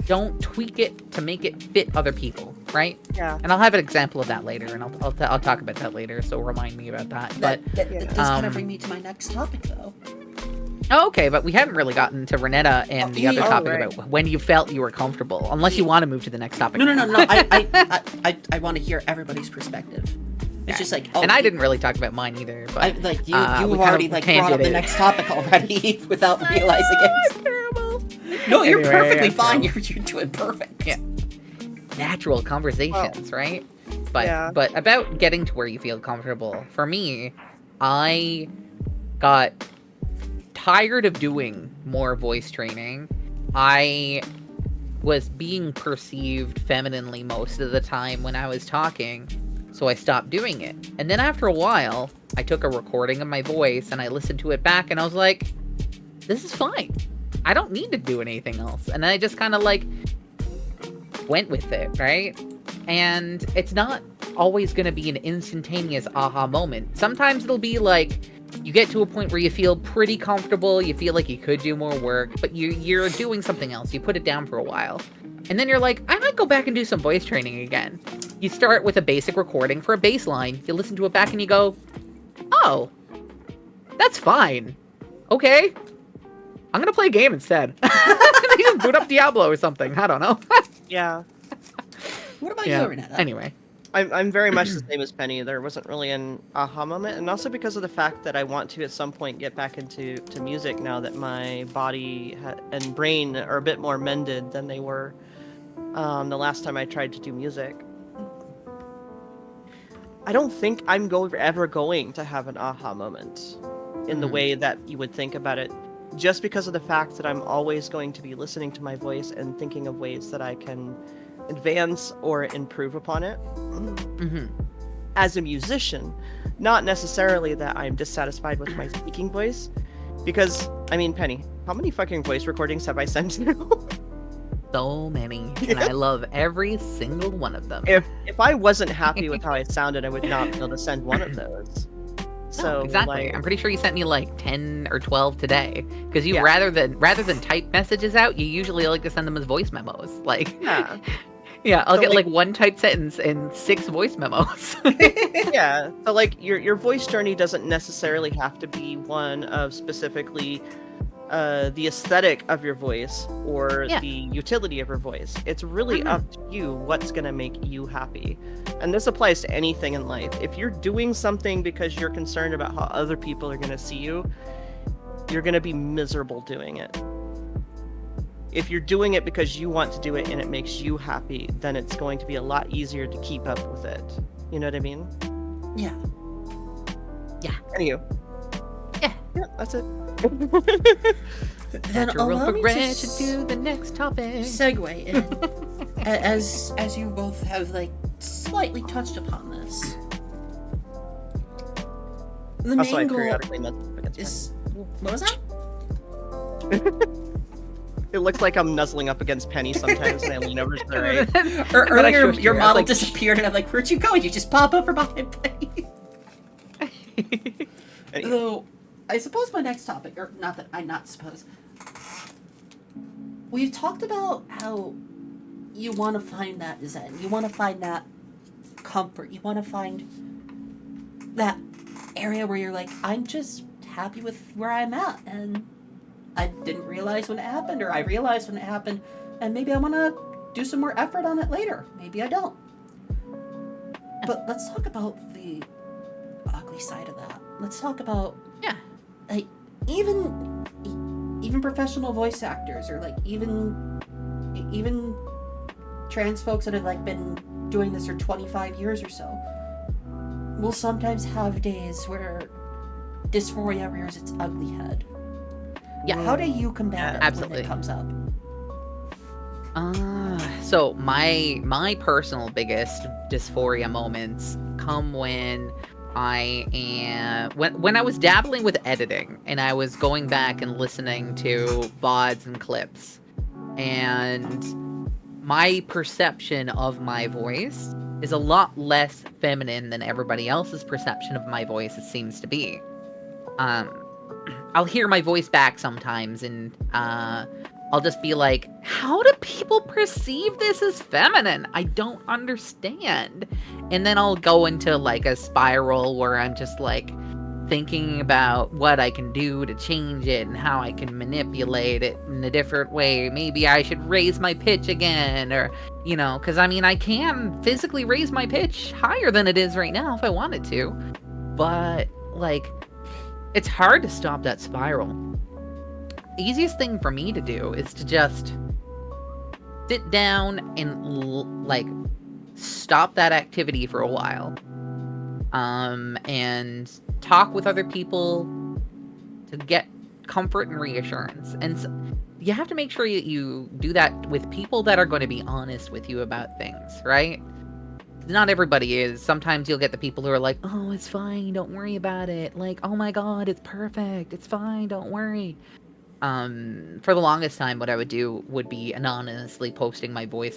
don't tweak it to make it fit other people, right? Yeah. And I'll have an example of that later, and I'll talk about that later, so remind me about that. That does kind of bring me to my next topic, though. Oh, okay, but we haven't really gotten to Renetta and the other topic about when you felt you were comfortable, unless you want to move to the next topic. No. I want to hear everybody's perspective. It's just like, and I didn't really talk about mine either. But you have already brought up the next topic already without realizing it. Terrible. No, you're perfectly fine. You're doing perfect. Yeah. Natural conversations, right? But about getting to where you feel comfortable. For me, I got tired of doing more voice training. I was being perceived femininely most of the time when I was talking, so I stopped doing it. And then after a while, I took a recording of my voice and I listened to it back and I was like, this is fine. I don't need to do anything else. And I just kind of like went with it, right? And it's not always going to be an instantaneous aha moment. Sometimes it'll be like you get to a point where you feel pretty comfortable, you feel like you could do more work, but you're doing something else. You put it down for a while. And then you're like, I might go back and do some voice training again. You start with a basic recording for a bass line. You listen to it back and you go, oh, that's fine. Okay. I'm going to play a game instead. You just boot up Diablo or something. I don't know. Yeah. What about you, Renetta? Anyway. I'm very much the same as Penny. There wasn't really an aha moment, and also because of the fact that I want to at some point get back into music now that my body and brain are a bit more mended than they were the last time I tried to do music. I don't think I'm ever going to have an aha moment in the way that you would think about it, just because of the fact that I'm always going to be listening to my voice and thinking of ways that I can advance or improve upon it. As a musician, not necessarily that I'm dissatisfied with my speaking voice, because, I mean, Penny, how many fucking voice recordings have I sent you? So many, and I love every single one of them. If I wasn't happy with how I sounded, I would not be able to send one of those. So exactly. like, I'm pretty sure you sent me like 10 or 12 today, because you Yeah. rather than type messages out, you usually like to send them as voice memos. Like, yeah. yeah, I'll So, get like- like one typed sentence and 6 voice memos. Yeah, so like your voice journey doesn't necessarily have to be one of specifically the aesthetic of your voice or Yeah. the utility of your voice. It's really up to you what's gonna make you happy. And this applies to anything in life. If you're doing something because you're concerned about how other people are gonna see you, you're gonna be miserable doing it. If you're doing it because you want to do it and it makes you happy, then it's going to be a lot easier to keep up with it. You know what I mean? Yeah. Anywho. Yeah. Yeah, that's it. Then Natural allow me to progression to the next topic. segue in, as you both have like slightly touched upon this. The Also, I main goal periodically nuzzle against is what was that? Penny. It looks like I'm nuzzling up against Penny sometimes, and I lean over to the right. Or Then I earlier, shushed your you. I was model like, disappeared, and I'm like, "Where'd you go?" And you just pop over behind Penny. Anyway. Though, I suppose my next topic, or not that I not suppose, we've talked about how you want to find that zen, you want to find that comfort, you want to find that area where you're like, I'm just happy with where I'm at, and I didn't realize when it happened, or I realized when it happened, and maybe I want to do some more effort on it later. Maybe I don't. But let's talk about the ugly side of that. Let's talk about like even professional voice actors, or like even trans folks that have like been doing this for 25 years or so, will sometimes have days where dysphoria rears its ugly head. Yeah. How do you combat it Absolutely. when it comes up? So my personal biggest dysphoria moments come when when I was dabbling with editing and I was going back and listening to VODs and clips, and my perception of my voice is a lot less feminine than everybody else's perception of my voice seems to be. I'll hear my voice back sometimes, and I'll just be like, how do people perceive this as feminine? I don't understand. And then I'll go into like a spiral where I'm just like thinking about what I can do to change it and how I can manipulate it in a different way. Maybe I should raise my pitch again, or, you know, because I mean, I can physically raise my pitch higher than it is right now if I wanted to. But like, it's hard to stop that spiral. The easiest thing for me to do is to just sit down and like stop that activity for a while, and talk with other people to get comfort and reassurance. And you have to make sure you do that with people that are going to be honest with you about things, right? Not everybody is. Sometimes you'll get the people who are like, oh, it's fine, don't worry about it. Like, oh my god, it's perfect, it's fine, don't worry. For the longest time, what I would do would be anonymously posting my voice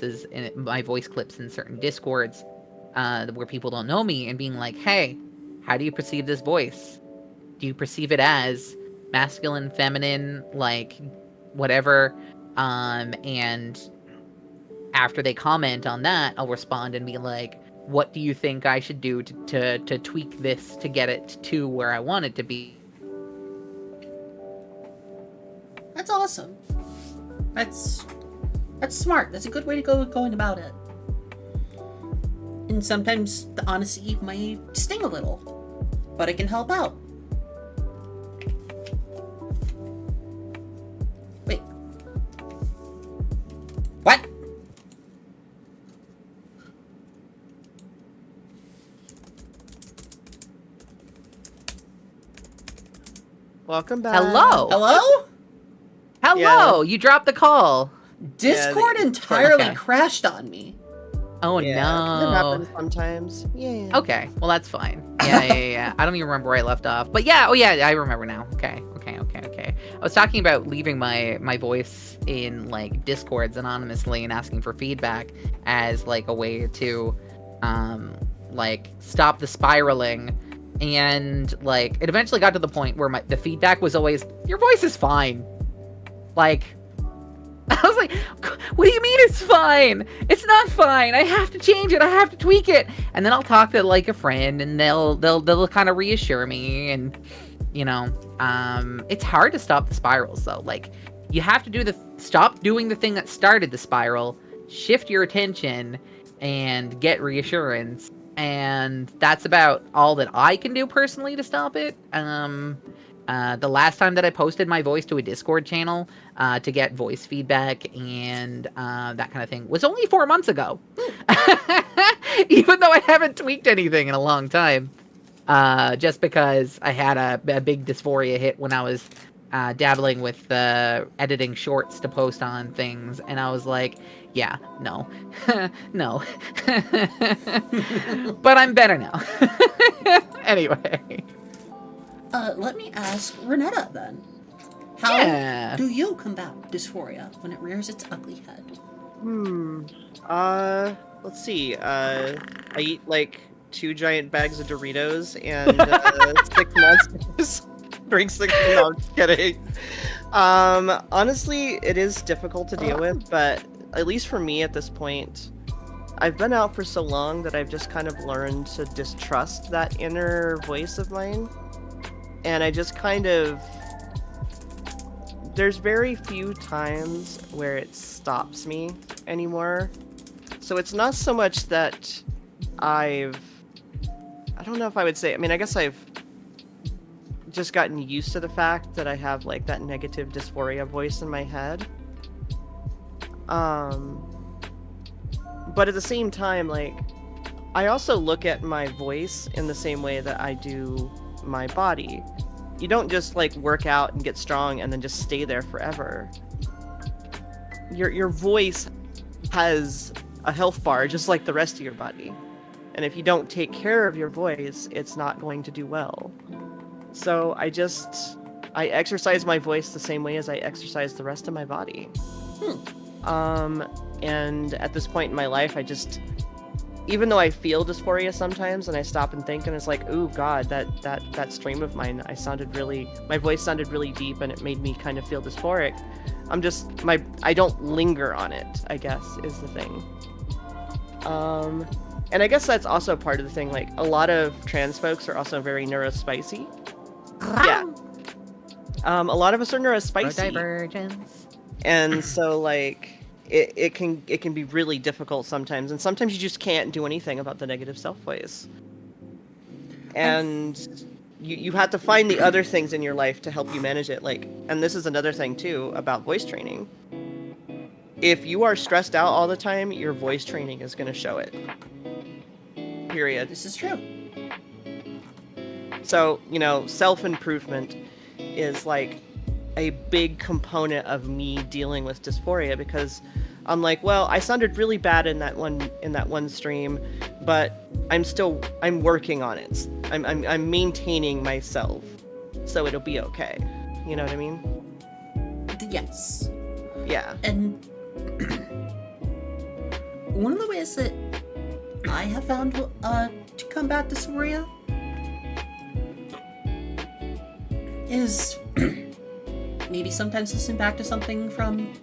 clips in certain discords where people don't know me, and being like, hey, how do you perceive this voice? Do you perceive it as masculine, feminine, like whatever? And after they comment on that, I'll respond and be like, what do you think I should do to tweak this to get it to where I want it to be? That's awesome. That's smart. That's a good way to go going about it. And sometimes the honesty might sting a little, but it can help out. Wait. What? Welcome back. Hello? Hello? Hello! You dropped the call. Discord Yeah, entirely okay. crashed on me. Oh Yeah, no. It happens sometimes. Yeah. Okay, well that's fine. Yeah. I don't even remember where I left off. But yeah, I remember now. Okay. I was talking about leaving my voice in like Discords anonymously and asking for feedback as like a way to like stop the spiraling. And like it eventually got to the point where the feedback was always, your voice is fine. Like, I was like, what do you mean it's fine? It's not fine. I have to change it. I have to tweak it. And then I'll talk to like a friend, and they'll kind of reassure me. And you know, it's hard to stop the spirals though. Like, you have to stop doing the thing that started the spiral, shift your attention, and get reassurance. And that's about all that I can do personally to stop it. The last time that I posted my voice to a Discord channel to get voice feedback and that kind of thing was only 4 months ago. Even though I haven't tweaked anything in a long time. Just because I had a big dysphoria hit when I was dabbling with editing shorts to post on things. And I was like, yeah, no. No. But I'm better now. Anyway. Let me ask Renetta then. How do you combat dysphoria when it rears its ugly head? Let's see. I eat like 2 giant bags of Doritos and 6 monsters. Drink 6. No, I'm just kidding. Honestly, it is difficult to deal with, but at least for me at this point, I've been out for so long that I've just kind of learned to distrust that inner voice of mine. And I just kind of... There's very few times where it stops me anymore. So it's not so much that I don't know if I would say... I mean, I guess I've just gotten used to the fact that I have, like, that negative dysphoria voice in my head. But at the same time, like, I also look at my voice in the same way that I do my body. You don't just like work out and get strong and then just stay there forever. Your voice has a health bar just like the rest of your body. And if you don't take care of your voice, it's not going to do well. So I exercise my voice the same way as I exercise the rest of my body. And at this point in my life, even though I feel dysphoria sometimes, and I stop and think, and it's like, ooh, God, that stream of mine, my voice sounded really deep, and it made me kind of feel dysphoric. I don't linger on it, I guess, is the thing. And I guess that's also part of the thing, like, a lot of trans folks are also very neurospicy. Yeah. A lot of us are neurospicy. Divergence. And so, like, it can be really difficult sometimes, and sometimes you just can't do anything about the negative self-voice. And you have to find the other things in your life to help you manage it. Like, and this is another thing too about voice training. If you are stressed out all the time, your voice training is going to show it. Period. This is true. So, self-improvement is like a big component of me dealing with dysphoria, because I'm like, well, I sounded really bad in that one stream, but I'm working on it. I'm maintaining myself, so it'll be okay. You know what I mean? Yes. Yeah. And one of the ways that I have found to combat dysphoria is maybe sometimes listen back to something from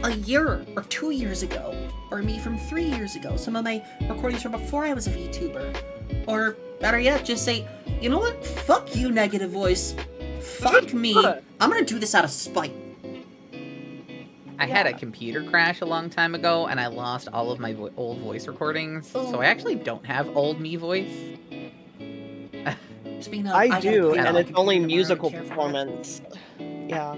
a year or 2 years ago, or me from 3 years ago, some of my recordings from before I was a VTuber, or better yet, just say, you know what, fuck you, negative voice, fuck me, I'm gonna do this out of spite. I had a computer crash a long time ago, and I lost all of my old voice recordings, so I actually don't have old me voice. I do, and it's only musical performance. Yeah.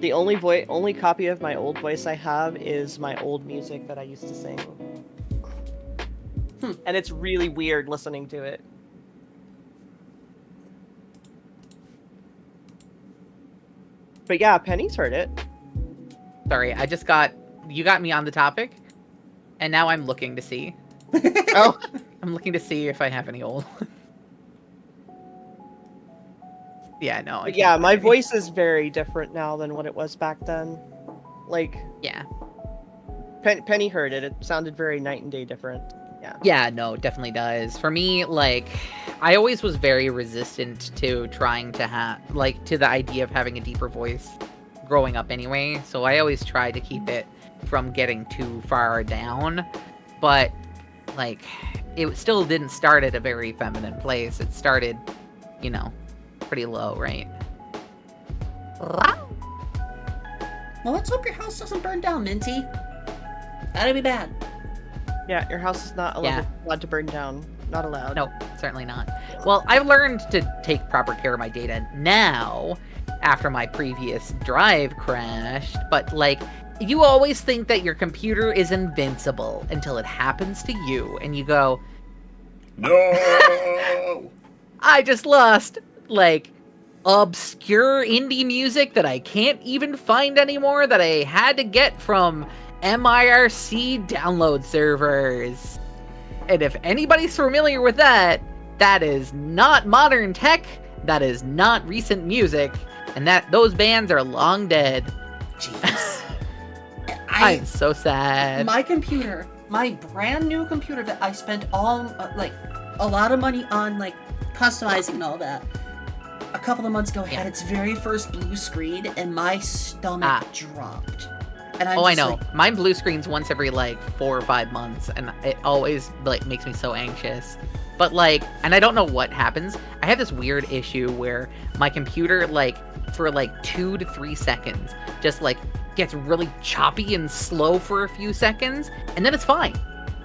The only copy of my old voice I have is my old music that I used to sing. And it's really weird listening to it. But yeah, Penny's heard it. Sorry, you got me on the topic, and now I'm looking to see. Oh. I'm looking to see if I have any old. Yeah, no. Yeah, my voice is very different now than what it was back then. Like, yeah. Penny heard it. It sounded very night and day different. Yeah. Yeah, no, it definitely does. For me, like, I always was very resistant to trying to to the idea of having a deeper voice growing up anyway. So I always tried to keep it from getting too far down. But, like, it still didn't start at a very feminine place. It started, you know, pretty low, right? Well, let's hope your house doesn't burn down, Minty. That'd be bad. Yeah, your house is not allowed to burn down. Not allowed. No, certainly not. Well, I've learned to take proper care of my data now, after my previous drive crashed, but, like, you always think that your computer is invincible until it happens to you, and you go, No! I just lost, like, obscure indie music that I can't even find anymore that I had to get from MIRC download servers. And if anybody's familiar with that, that is not modern tech, that is not recent music, and those bands are long dead. Jeez. I'm so sad. My computer, my brand new computer that I spent a lot of money on, like, customizing and all that, a couple of months ago had its very first blue screen, and my stomach dropped. And I know. Mine blue screens once every, like, 4 or 5 months, and it always, like, makes me so anxious. But, like, and I don't know what happens. I have this weird issue where my computer, like, for, like, 2 to 3 seconds, just, like, gets really choppy and slow for a few seconds, and then it's fine.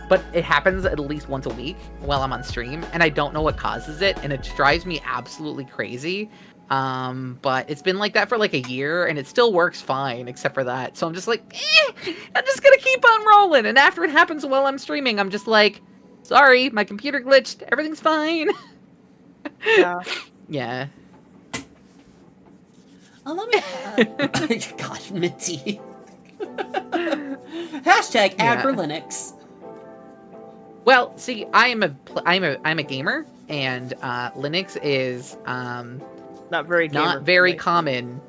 But it happens at least once a week while I'm on stream, and I don't know what causes it, and it drives me absolutely crazy. But it's been like that for like a year, and it still works fine, except for that. So I'm just like, I'm just gonna keep on rolling. And after it happens while I'm streaming, I'm just like, sorry, my computer glitched. Everything's fine. Yeah. Yeah. Oh, let me. God, Minty. Hashtag ad for Linux. Well, see, I'm a gamer, and Linux is not very common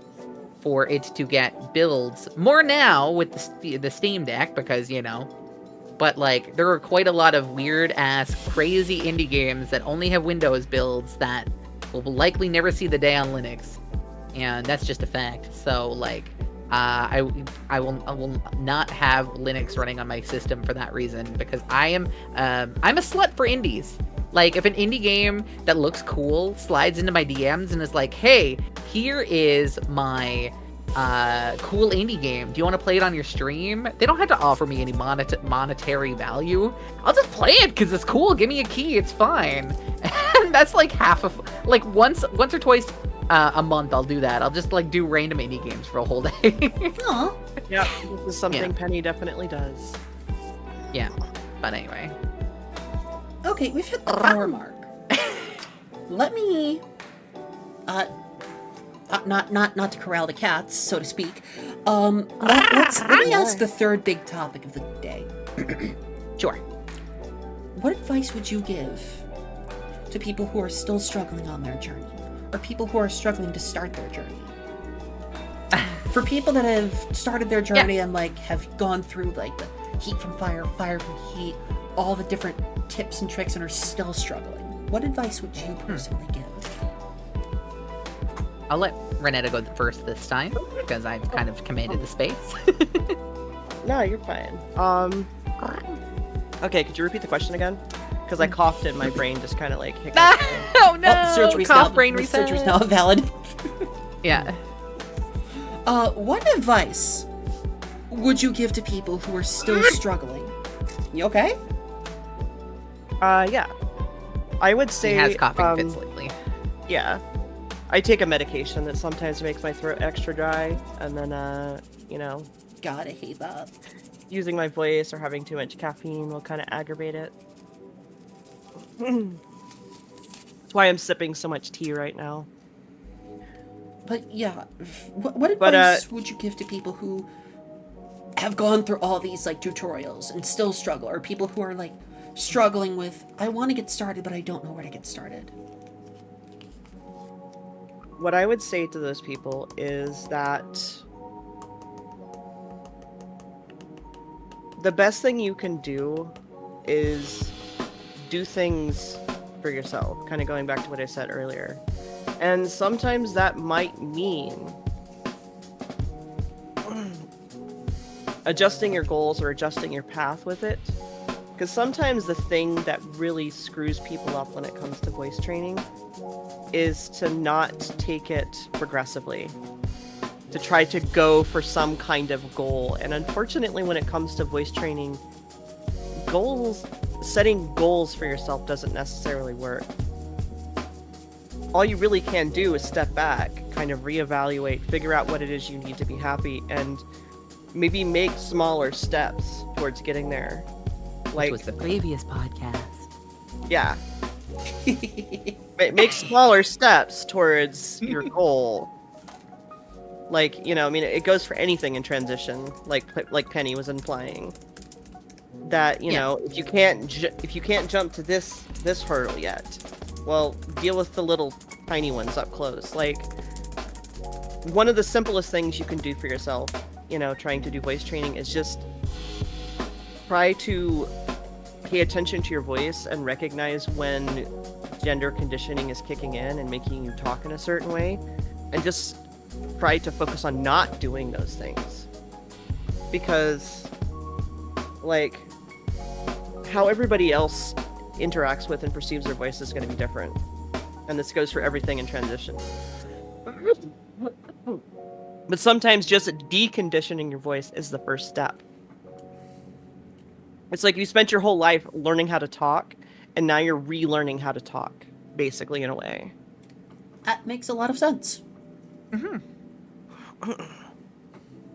for it to get builds. More now with the Steam Deck, because, you know, but, like, there are quite a lot of weird-ass, crazy indie games that only have Windows builds that will likely never see the day on Linux, and that's just a fact. So, like, I will not have Linux running on my system for that reason, because I'm a slut for indies. Like, if an indie game that looks cool slides into my DMs and is like, hey, here is my cool indie game, do you want to play it on your stream? They don't have to offer me any monetary value. I'll just play it because it's cool. Give me a key, it's fine. And that's like half of, like, once or twice a month I'll do that. I'll just, like, do random indie games for a whole day. Aw. Yeah, this is something Penny definitely does. Yeah, but anyway. Okay, we've hit the hour mark. Let me not to corral the cats, so to speak. Let me ask the third big topic of the day. Sure. What advice would you give to people who are still struggling on their journey, or people who are struggling to start their journey? For people that have started their journey and like have gone through like the heat from fire, fire from heat, all the different tips and tricks, and are still struggling, what advice would you personally give? I'll let Renetta go first this time because I've kind of commanded the space. No, you're fine. Okay, could you repeat the question again? Because I coughed and my brain just kind of like hiccuped. Oh no! Oh, surgery's Cough now, brain the reset. surgery's now valid. Yeah. What advice would you give to people who are still struggling? You okay? Yeah. I would say He has coughing fits lately. yeah. I take a medication that sometimes makes my throat extra dry, and then you know, God, I hate that. using my voice or having too much caffeine will kind of aggravate it. That's why I'm sipping so much tea right now. But yeah, what But, advice would you give to people who have gone through all these like tutorials and still struggle, or people who are like struggling with, I want to get started, but I don't know where to get started? What I would say to those people is that the best thing you can do is do things for yourself, kind of going back to what I said earlier. And sometimes that might mean adjusting your goals or adjusting your path with it. Because sometimes the thing that really screws people up when it comes to voice training is to not take it progressively, to try to go for some kind of goal. And unfortunately, when it comes to voice training, setting goals for yourself doesn't necessarily work. All you really can do is step back, kind of reevaluate, figure out what it is you need to be happy, and maybe make smaller steps towards getting there. Like, Which was the previous podcast. yeah. Make smaller steps towards your goal. Like, you know, I mean, it goes for anything in transition, like Penny was implying. That, you know, if you can't jump to this hurdle yet, well, deal with the little tiny ones up close. Like, one of the simplest things you can do for yourself, you know, trying to do voice training, is just try to pay attention to your voice and recognize when gender conditioning is kicking in and making you talk in a certain way, and just try to focus on not doing those things. Because, like, how everybody else interacts with and perceives their voice is going to be different. And this goes for everything in transition. But sometimes just deconditioning your voice is the first step. It's like you spent your whole life learning how to talk, and now you're relearning how to talk, basically, in a way. That makes a lot of sense. And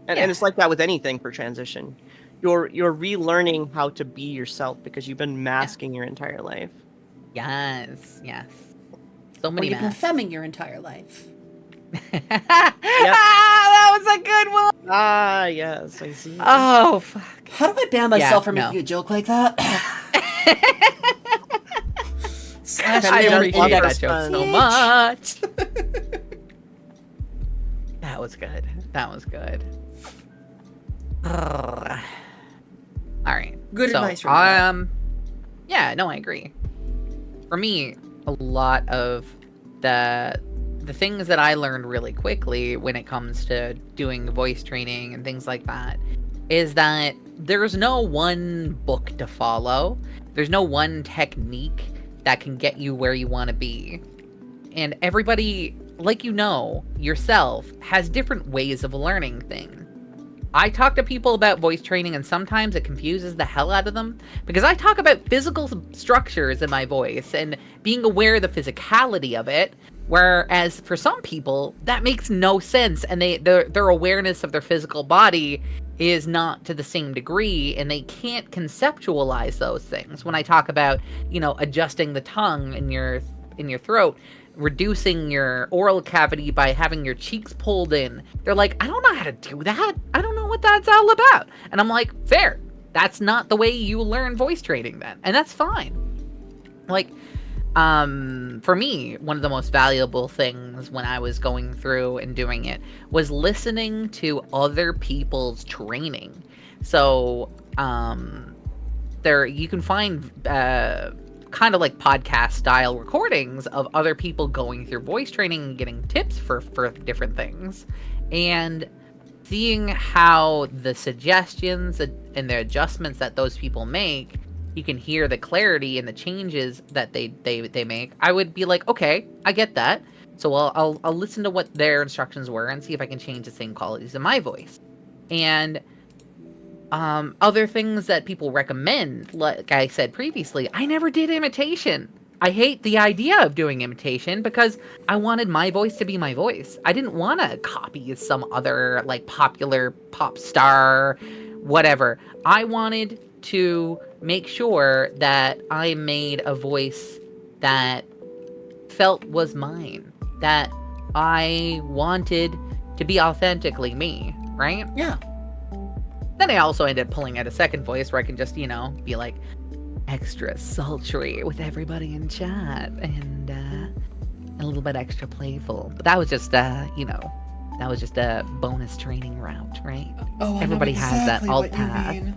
it's like that with anything for transition. You're relearning how to be yourself because you've been masking your entire life. Yes. So Or many you've been masks. femming your entire life. That was a good one. Ah, yes, I see. Oh, fuck. How do I ban myself from no. making a joke like that? Slash I ban appreciate idiot. that joke so much. That was good. All right. Good So, advice, Rachel. yeah, no, I agree. For me, a lot of the things that I learned really quickly when it comes to doing voice training and things like that is that there's no one book to follow. There's no one technique that can get you where you want to be. And everybody, like you know, yourself, has different ways of learning things. I talk to people about voice training, and sometimes it confuses the hell out of them because I talk about physical structures in my voice and being aware of the physicality of it, whereas for some people that makes no sense, and their awareness of their physical body is not to the same degree, and they can't conceptualize those things. When I talk about, you know, adjusting the tongue in your in your throat, reducing your oral cavity by having your cheeks pulled in. They're like, I don't know how to do that. I don't know what that's all about. And I'm like, fair. That's not the way you learn voice training then. And that's fine. Like, for me, one of the most valuable things when I was going through and doing it was listening to other people's training. So, there you can find kind of like podcast style recordings of other people going through voice training and getting tips for different things, and seeing how the suggestions and the adjustments that those people make, you can hear the clarity and the changes that they make. I would be like, okay, I get that. So I'll listen to what their instructions were and see if I can change the same qualities in my voice. And other things that people recommend, like I said previously, I never did imitation. I hate the idea of doing imitation because I wanted my voice to be my voice. I didn't want to copy some other like popular pop star, whatever. I wanted to make sure that I made a voice that felt was mine, that I wanted to be authentically me, right? Yeah. Then I also ended up pulling out a second voice where I can just, be like extra sultry with everybody in chat and a little bit extra playful. But that was just, that was just a bonus training route, right? Oh, everybody I know has that exactly alt what you path. mean.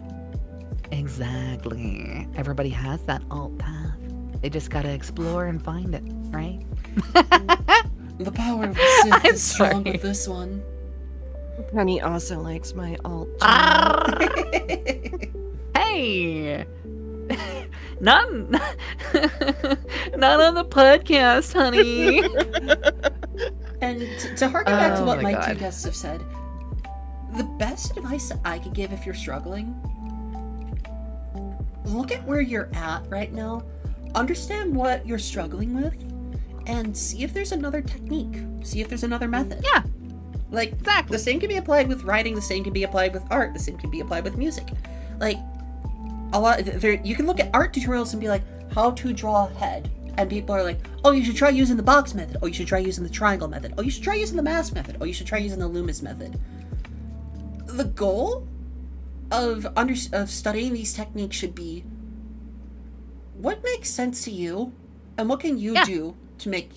Exactly. Everybody has that alt path. They just gotta explore and find it, right? The power of the Sith I'm is strong sorry. with this one. Penny also likes my alt. Hey! Not on the podcast, honey. And to harken back to Oh what my my two God. guests have said, the best advice I could give if you're struggling, look at where you're at right now, understand what you're struggling with, and see if there's another technique. See if there's another method. Yeah. Like, Exactly. the same can be applied with writing, the same can be applied with art, the same can be applied with music. Like, you can look at art tutorials and be like, how to draw a head. And people are like, oh, you should try using the box method. Oh, you should try using the triangle method. Oh, you should try using the mask method. Oh, you should try using the Loomis method. The goal of studying these techniques should be, what makes sense to you, and what can you do to make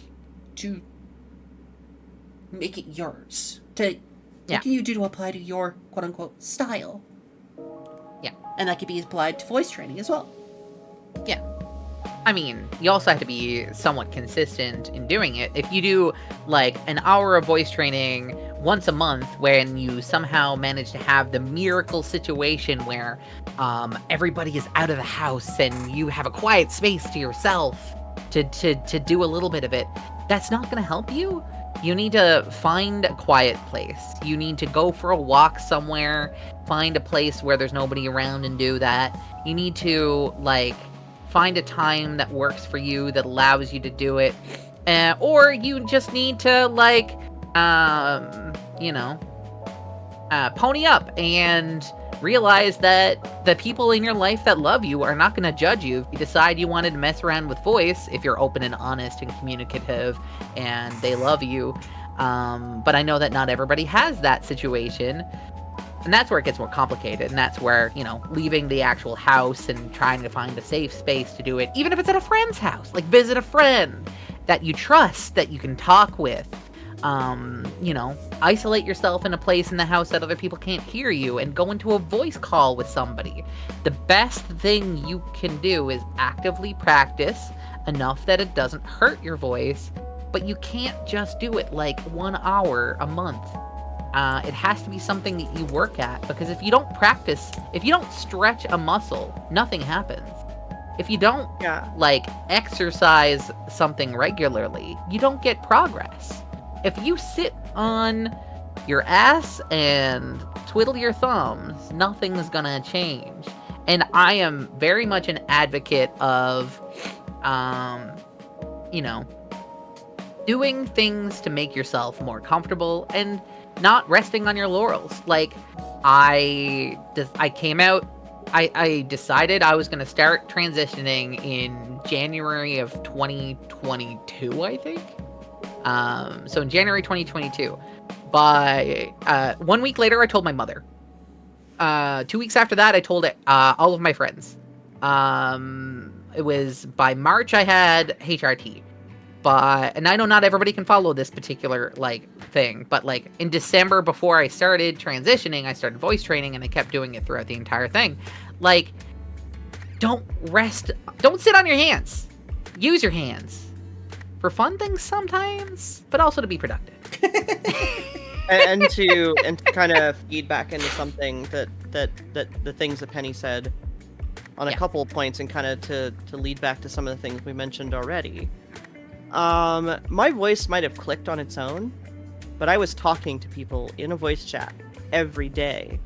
it yours? What can you do to apply to your quote-unquote style? Yeah. And that could be applied to voice training as well. Yeah. I mean, you also have to be somewhat consistent in doing it. If you do like an hour of voice training once a month, when you somehow manage to have the miracle situation where everybody is out of the house and you have a quiet space to yourself to do a little bit of it, that's not going to help you. You need to find a quiet place. You need to go for a walk somewhere, find a place where there's nobody around and do that. You need to like find a time that works for you, that allows you to do it. Or you just need to like, pony up and realize that the people in your life that love you are not going to judge you. If you decide you wanted to mess around with voice, if you're open and honest and communicative and they love you. But I know that not everybody has that situation. And that's where it gets more complicated. And that's where, leaving the actual house and trying to find a safe space to do it, even if it's at a friend's house, like visit a friend that you trust, that you can talk with. Isolate yourself in a place in the house that other people can't hear you and go into a voice call with somebody. The best thing you can do is actively practice enough that it doesn't hurt your voice, but you can't just do it like 1 hour a month. It has to be something that you work at, because if you don't practice, if you don't stretch a muscle, nothing happens. If you don't exercise something regularly, you don't get progress. If you sit on your ass and twiddle your thumbs, nothing's gonna change. And I am very much an advocate of, doing things to make yourself more comfortable and not resting on your laurels. Like, I decided I was gonna start transitioning in January of 2022, I think. So in January 2022. By 1 week later, I told my mother. 2 weeks after that, I told all of my friends. It was by March I had HRT. And I know not everybody can follow this particular thing, but in December, before I started transitioning, I started voice training, and I kept doing it throughout the entire thing. Don't sit on your hands. Use your hands for fun things sometimes, but also to be productive. and to kind of feed back into something that the things that Penny said on a couple of points, and kind of to lead back to some of the things we mentioned already. My voice might have clicked on its own, but I was talking to people in a voice chat every day.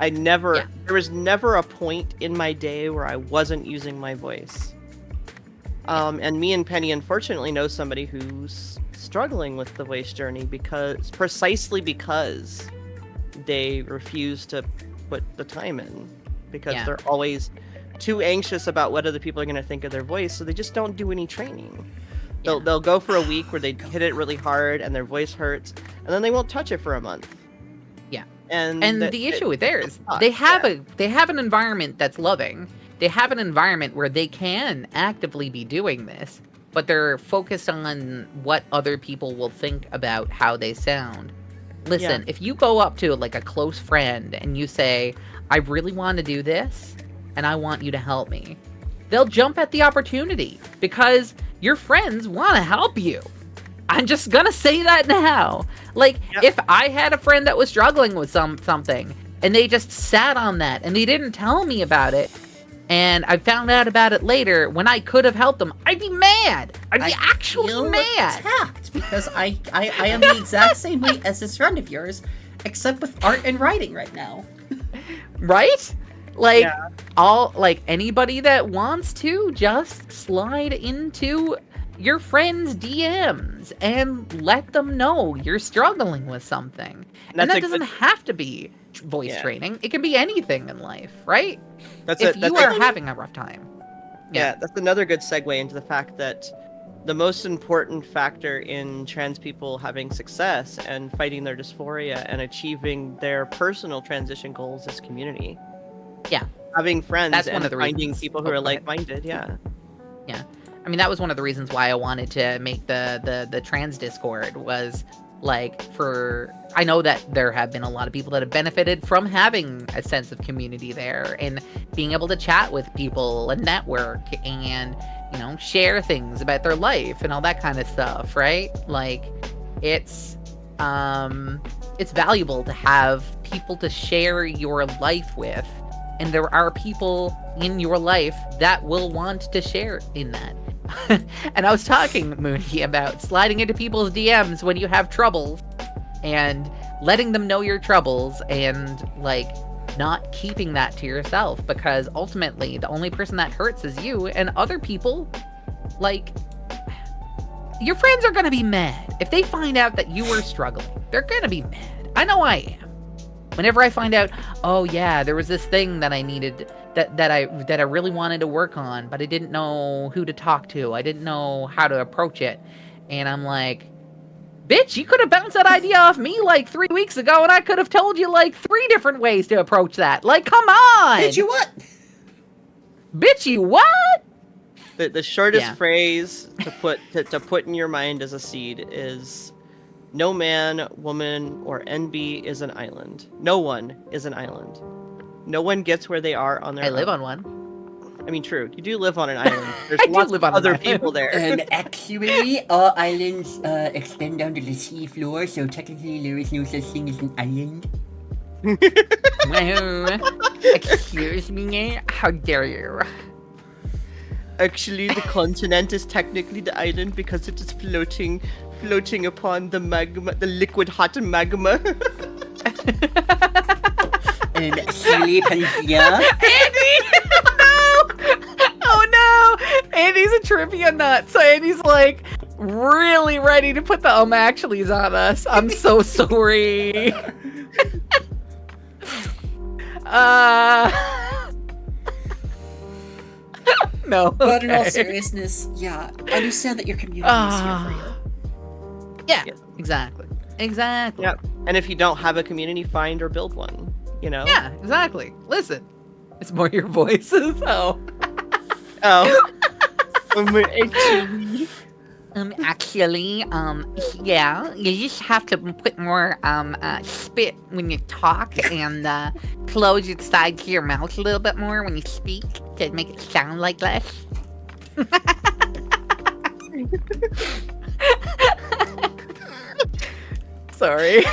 There was never a point in my day where I wasn't using my voice. And me and Penny, unfortunately, know somebody who's struggling with the voice journey precisely because they refuse to put the time in, because they're always too anxious about what other people are going to think of their voice, so they just don't do any training. They'll go for a week where they hit it really hard and their voice hurts, and then they won't touch it for a month. Yeah. And the issue with theirs, they have an environment that's loving. They have an environment where they can actively be doing this, but they're focused on what other people will think about how they sound. Listen, if you go up to a close friend and you say, I really want to do this and I want you to help me, they'll jump at the opportunity because your friends want to help you. I'm just gonna say that now. If I had a friend that was struggling with something and they just sat on that and they didn't tell me about it, and I found out about it later when I could have helped them, I'd be mad. I'd be actually mad. Attacked because I am the exact same way as this friend of yours, except with art and writing right now. Right? Anybody that wants to, just slide into your friends' DMs and let them know you're struggling with something. And that doesn't have to be voice training. It can be anything in life, right? If you are having a rough time. Yeah, that's another good segue into the fact that the most important factor in trans people having success and fighting their dysphoria and achieving their personal transition goals is community. Yeah. Having friends That's and one of the finding reasons. people who are like-minded, Yeah. I mean, that was one of the reasons why I wanted to make the trans Discord was I know that there have been a lot of people that have benefited from having a sense of community there and being able to chat with people and network and, share things about their life and all that kind of stuff, right? It's valuable to have people to share your life with, and there are people in your life that will want to share in that. And I was talking, Mooney, about sliding into people's DMs when you have troubles and letting them know your troubles and not keeping that to yourself, because ultimately the only person that hurts is you, and other people, your friends are gonna be mad if they find out that you were struggling. They're gonna be mad. I know I am. Whenever I find out, oh yeah, there was this thing that I needed that I really wanted to work on, but I didn't know who to talk to. I didn't know how to approach it. And I'm like, bitch, you could have bounced that idea off me 3 weeks ago, and I could have told you 3 different ways to approach that. Come on! Did you what? Bitch, you what? The shortest phrase to put in your mind as a seed is, no man, woman, or NB is an island. No one is an island. No one gets where they are on their own. I live on one. I mean, true. You do live on an island. There's lots of other people there. Actually, all islands extend down to the sea floor, so technically there is no such thing as an island. Excuse me? How dare you? Actually, the continent is technically the island because it is floating upon the magma, the liquid hot magma. And silly Panthea. Andy! No! Oh no! Andy's a trivia nut, so Andy's really ready to put the actuallys on us. I'm so sorry. No. But in all okay. seriousness, yeah, understand that your community is here for you. Yeah, exactly. Exactly. Yep. And if you don't have a community, find or build one. You know. Yeah, exactly. Listen, it's more your voices. Oh. Oh. Actually, yeah, you just have to put more, spit when you talk and, close your sides of your mouth a little bit more when you speak to make it sound like this. Sorry.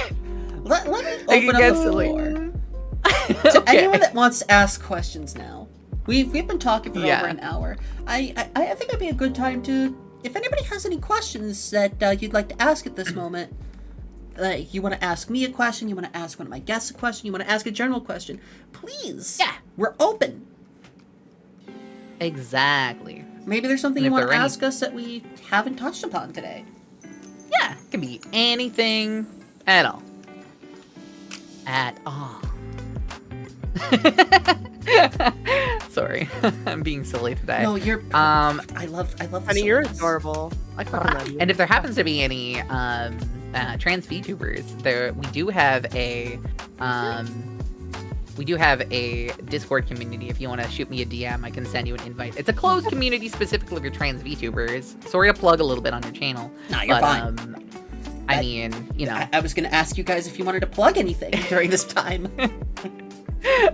Let me I can open get up the silly. floor to Okay. anyone that wants to ask questions now. We've been talking for Yeah. over an hour. I think it'd be a good time to, if anybody has any questions that you'd like to ask at this moment, like you want to ask me a question, you want to ask one of my guests a question, you want to ask a general question, please. Yeah. We're open. Exactly. Maybe there's something And you if want to there are any- ask us that we haven't touched upon today. Yeah, it can be anything at all. At all. Sorry, I'm being silly today. No, you're. I love. The Honey, you're silliness. adorable. I fucking love you. And if there happens to be any trans VTubers, we do have a Discord community. If you want to shoot me a DM, I can send you an invite. It's a closed community specifically for trans VTubers. Sorry to plug a little bit on your channel. Nah, you're fine. I mean, you know, I was going to ask you guys if you wanted to plug anything during this time.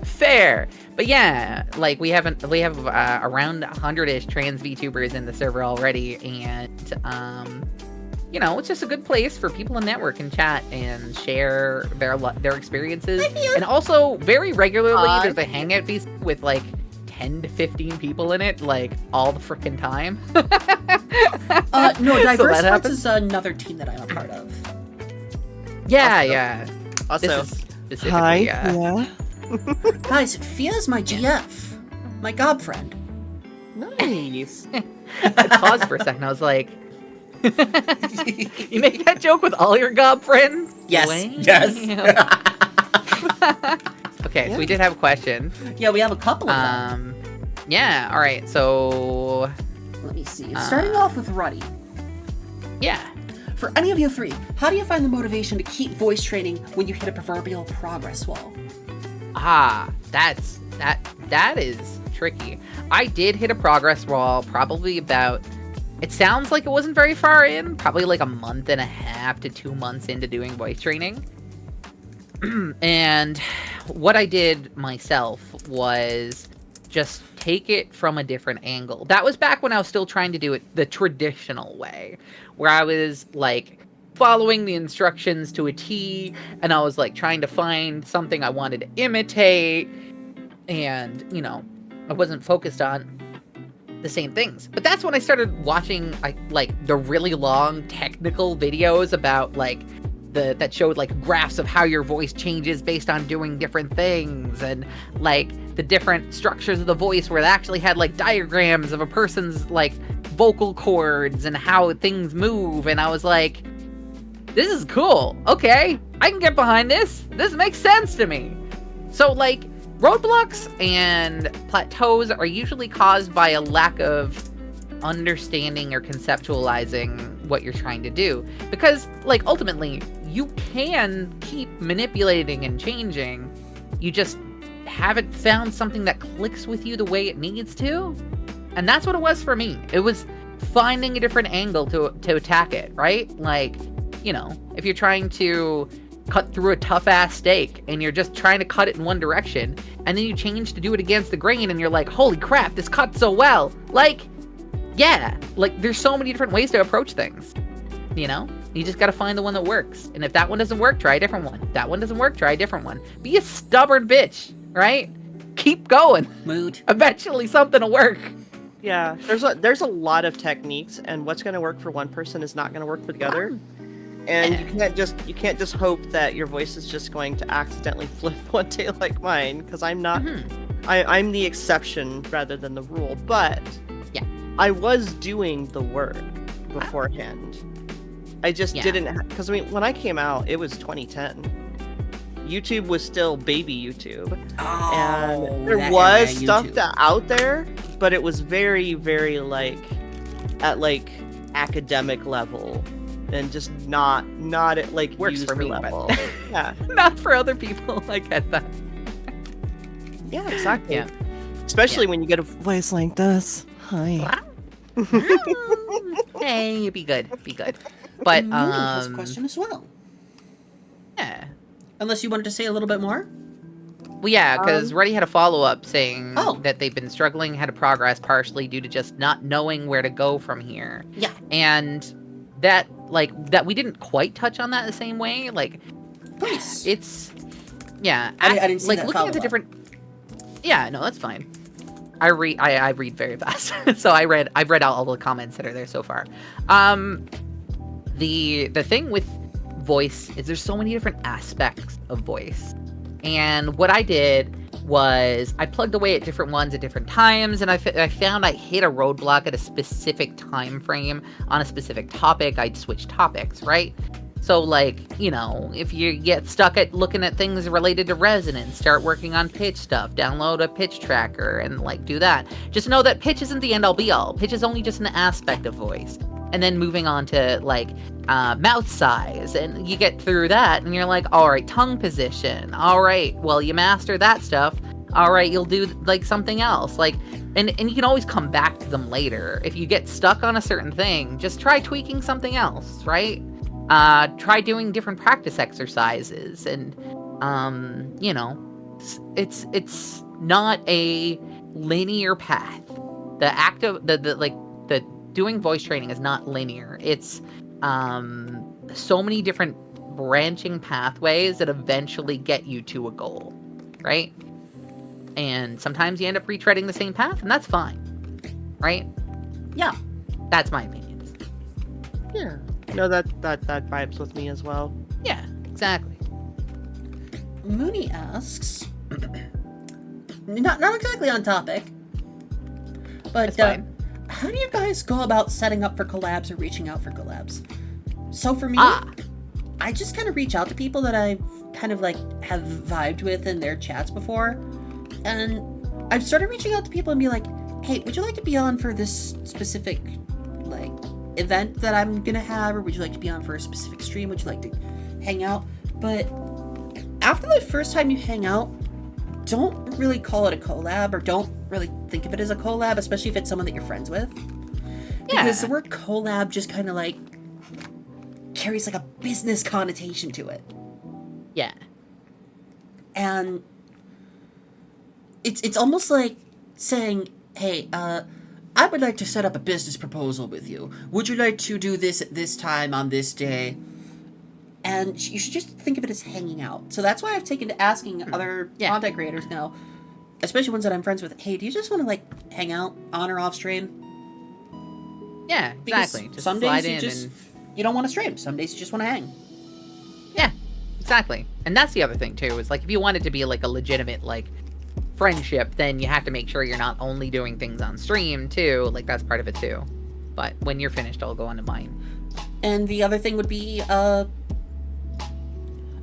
fair. But yeah, like we have around 100-ish trans VTubers in the server already, and you know, it's just a good place for people to network and chat and share their experiences. And also, very regularly, there's a hangout feast with like 10 to 15 people in it, like all the freaking time. No, So Diverse that Hearts happens? is another team that I'm a part of. Yeah. Also, This is specifically, yeah. Guys, Fia's my GF. My gob friend. Nice. I paused for a second. I was like, you make that joke with all your gob friends? Yes. Wow. Yes. Okay, so we did have a question. Yeah, we have a couple of them. Yeah, all right, so Let me see. Starting off with Ruddy. yeah. For any of you three, how do you find the motivation to keep voice training when you hit a proverbial progress wall? That is tricky. I did hit a progress wall probably about, it sounds like it wasn't very far in, probably like a month and a half to 2 months into doing voice training. And what I did myself was just take it from a different angle. That was back when I was still trying to do it the traditional way, where I was like following the instructions to a T, and I was like trying to find something I wanted to imitate, and you know, I wasn't focused on the same things. But that's when I started watching like the really long technical videos about like that showed like graphs of how your voice changes based on doing different things, and like the different structures of the voice where it actually had like diagrams of a person's like vocal cords and how things move. And I was like, this is cool. Okay, I can get behind this. This makes sense to me. So like roadblocks and plateaus are usually caused by a lack of understanding or conceptualizing what you're trying to do, because like ultimately you can keep manipulating and changing, you just haven't found something that clicks with you the way it needs to. And that's what it was for me. It was finding a different angle to attack it, right? Like, you know, if you're trying to cut through a tough ass steak and you're just trying to cut it in one direction, and then you change to do it against the grain and you're like, holy crap, this cuts so well. Like, yeah, like there's so many different ways to approach things, you know? You just gotta find the one that works. And if that one doesn't work, try a different one. If that one doesn't work, try a different one. Be a stubborn bitch, right? Keep going. Mood. Eventually something will work. Yeah, there's a lot of techniques, and what's going to work for one person is not going to work for the other. And you can't just hope that your voice is just going to accidentally flip one day like mine, because I'm not. I'm the exception rather than the rule. But yeah, I was doing the work beforehand. I just didn't, because I mean, when I came out, it was 2010. YouTube was still baby YouTube, and there was stuff out there, but it was very, very at academic level, and just not at Works user for me, level. but Yeah, not for other people. I get that. yeah, exactly. Yeah. Especially when you get a voice like this. Hi. Hey, be good. But Mooney has a question as well. yeah. Unless you wanted to say a little bit more. Well, yeah, because Reddy had a follow-up saying Oh. that they've been struggling how to progress partially due to just not knowing where to go from here. Yeah. And that we didn't quite touch on that the same way. Like, Please. it's, yeah. I didn't see like, that looking at the follow-up. different, yeah, no, that's fine. I read very fast. So I've read all the comments that are there so far. The thing with voice is there's so many different aspects of voice. And what I did was I plugged away at different ones at different times, and I found I hit a roadblock at a specific time frame on a specific topic. I'd switch topics, right? So, like, you know, if you get stuck at looking at things related to resonance, start working on pitch stuff, download a pitch tracker, and, like, do that. Just know that pitch isn't the end-all be-all. Pitch is only just an aspect of voice. And then moving on to, like, mouth size, and you get through that, and you're like, all right, tongue position. All right, well, you master that stuff. All right, you'll do, like, something else. Like, and you can always come back to them later. If you get stuck on a certain thing, just try tweaking something else, right? Try doing different practice exercises, and you know, it's not a linear path. The act of the doing voice training is not linear. It's so many different branching pathways that eventually get you to a goal, right? And sometimes you end up retreading the same path, and that's fine, right? Yeah. That's my opinions. Yeah. No, that vibes with me as well. Yeah, exactly. Mooney asks, not exactly on topic, but That's fine. how do you guys go about setting up for collabs or reaching out for collabs? So for me, I just kind of reach out to people that I kind of like have vibed with in their chats before, and I've started reaching out to people and be like, hey, would you like to be on for this specific like event that I'm gonna have, or would you like to be on for a specific stream? Would you like to hang out? But after the first time you hang out, don't really call it a collab, or don't really think of it as a collab, especially if it's someone that you're friends with. Yeah. Because the word collab just kind of like carries like a business connotation to it. Yeah. And it's almost like saying, hey, I would like to set up a business proposal with you. Would you like to do this at this time on this day? And you should just think of it as hanging out. So that's why I've taken to asking other content creators now, especially ones that I'm friends with, hey, do you just want to like hang out on or off stream? Yeah, Because exactly. Just some slide days in you don't want to stream. Some days you just want to hang. Yeah, exactly. And that's the other thing too, is like if you want it to be like a legitimate like friendship, then you have to make sure you're not only doing things on stream too. Like that's part of it too. But when you're finished, I'll go on to mine. And the other thing would be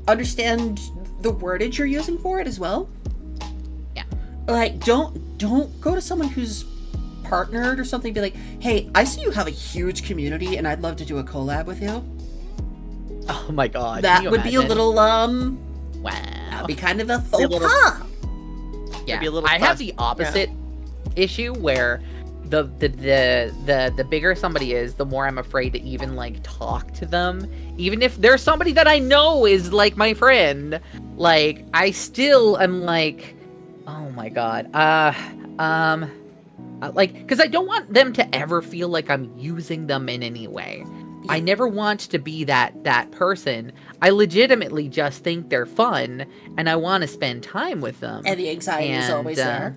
understand the wordage you're using for it as well. Yeah. Like don't go to someone who's partnered or something, be like, hey, I see you have a huge community and I'd love to do a collab with you. Oh my god. That can you would be a imagine? little Wow. that'd be kind of a Be a faux little- pas. Yeah, be a little I have fast. the opposite issue where the bigger somebody is, the more I'm afraid to even like talk to them. Even if there's somebody that I know is like my friend, like I still am like, oh my god, like, because I don't want them to ever feel like I'm using them in any way. I never want to be that person. I legitimately just think they're fun, and I want to spend time with them. And the anxiety is And, always there.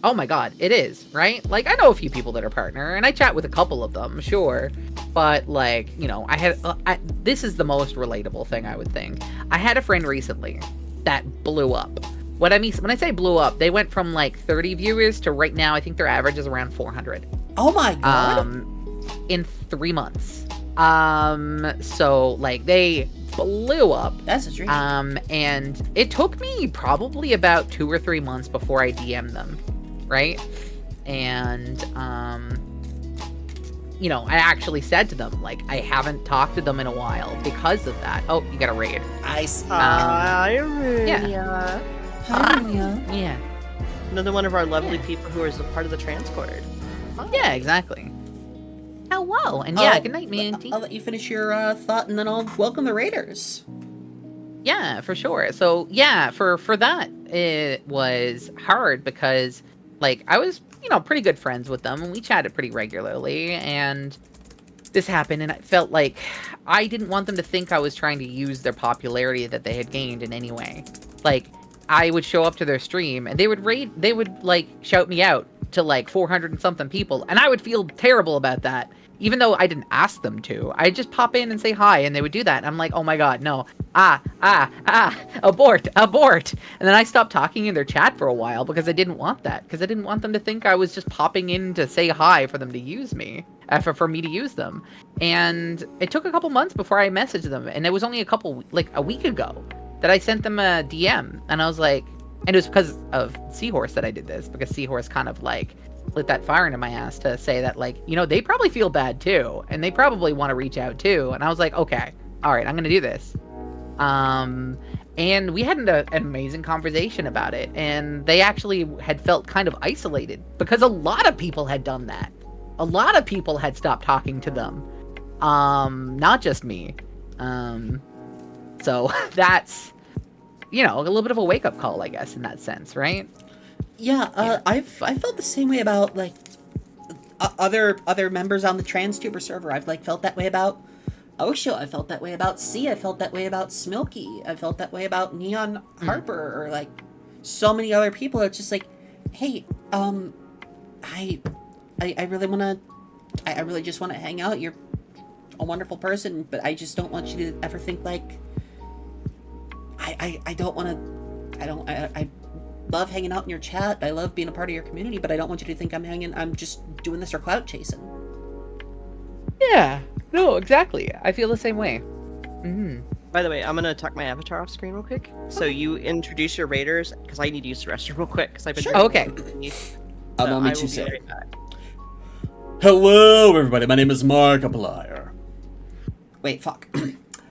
Oh my god, it is, right? Like, I know a few people that are partner, and I chat with a couple of them, sure. But, like, you know, this is the most relatable thing, I would think. I had a friend recently that blew up. What I mean, when I say blew up, they went from, like, 30 viewers to right now, I think their average is around 400. Oh my god. In 3 months. So, like, they blew up. That's a dream. And it took me probably about 2 or 3 months before I DM'd them, right? And you know, I actually said to them, like, I haven't talked to them in a while because of that. Oh, you got a raid. I see. Hi, yeah. Runia. Hi, Runia. Yeah. Another one of our lovely Yeah. people who is a part of the Transcord. Yeah, exactly. Hello, and good night, Manty. I'll let you finish your thought, and then I'll welcome the raiders. Yeah, for sure. So yeah, for that, it was hard because, like, I was, you know, pretty good friends with them, and we chatted pretty regularly, and this happened, and I felt like I didn't want them to think I was trying to use their popularity that they had gained in any way. Like, I would show up to their stream, and they would like shout me out to like 400 and something people, and I would feel terrible about that. Even though I didn't ask them to, I'd just pop in and say hi, and they would do that. And I'm like, oh my god, no. Abort. And then I stopped talking in their chat for a while because I didn't want that. Because I didn't want them to think I was just popping in to say hi for them to use me. For me to use them. And it took a couple months before I messaged them. And it was only a week ago that I sent them a DM. And I was like, and it was because of Seahorse that I did this. Because Seahorse kind of like lit that fire into my ass to say that, like, you know, they probably feel bad too, and they probably want to reach out too. And I was like, okay, all right, I'm gonna do this. And we had an amazing conversation about it, and they actually had felt kind of isolated because a lot of people had done that. A lot of people had stopped talking to them, not just me. So that's, you know, a little bit of a wake-up call, I guess, in that sense, right? Yeah, I felt the same way about like other members on the TransTuber server. I've like felt that way about Osho. I felt that way about C. I felt that way about Smilky. I felt that way about Neon Harper, or like so many other people. It's just like, hey, I really wanna, I really just want to hang out. You're a wonderful person, but I just don't want you to ever think like I don't want to. I love hanging out in your chat. I love being a part of your community, but I don't want you to think I'm just doing this for clout chasing. Yeah, no, exactly. I feel the same way. By the way, I'm gonna tuck my avatar off screen real quick. So you introduce your raiders, because I need to use the restroom real quick, because I've been. Sure. Oh, okay. Allow me I to will be say. right back. Hello, everybody. My name is Markiplier. Wait, fuck.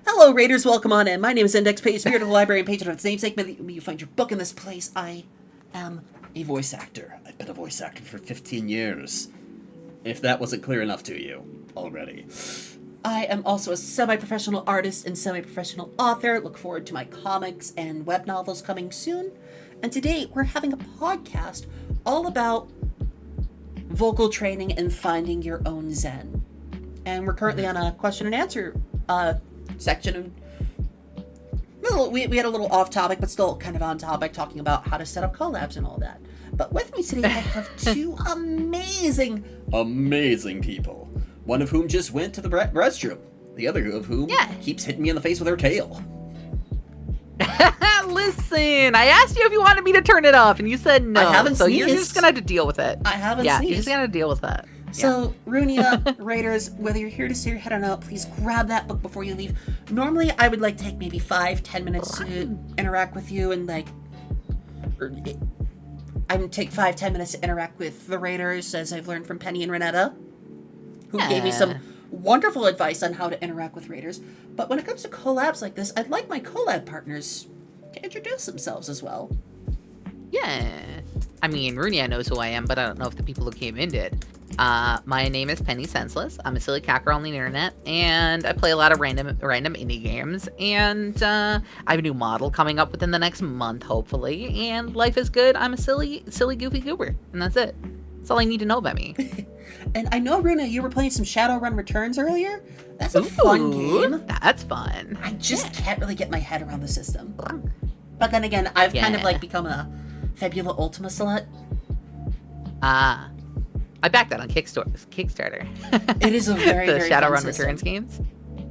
Hello, raiders. Welcome on in. My name is Index Page, spirit of the library and patron of its namesake. May you find your book in this place. I am a voice actor. I've been a voice actor for 15 years. If that wasn't clear enough to you already. I am also a semi-professional artist and semi-professional author. Look forward to my comics and web novels coming soon. And today we're having a podcast all about vocal training and finding your own zen. And we're currently on a question and answer section. We had a little off topic, but still kind of on topic, talking about how to set up collabs and all that. But with me today, I have two amazing people. One of whom just went to the restroom. The other of whom keeps hitting me in the face with her tail. Listen, I asked you if you wanted me to turn it off, and you said no. I haven't so sneezed. You're just gonna have to deal with it. I haven't Yeah, sneezed. you're just gonna deal with that. So, Runia, Raiders, whether you're here to see your head or not, please grab that book before you leave. Normally, I would like take maybe 5-10 minutes to interact with you, and like, I would take 5-10 minutes to interact with the Raiders, as I've learned from Penny and Renetta, who gave me some wonderful advice on how to interact with Raiders. But when it comes to collabs like this, I'd like my collab partners to introduce themselves as well. Yeah. I mean, Runia knows who I am, but I don't know if the people who came in did. My name is Penny Senseless. I'm a silly cat girl on the internet, and I play a lot of random indie games. And I have a new model coming up within the next month, hopefully. And life is good. I'm a silly goofy goober, and that's it. That's all I need to know about me. And I know, Runa, you were playing some Shadowrun Returns earlier. That's a fun game. That's fun. I just can't really get my head around the system. But then again, I've kind of like become a Fabula Ultima slut. I backed that on Kickstarter. It is a very, the very Shadowrun fun system. Returns games.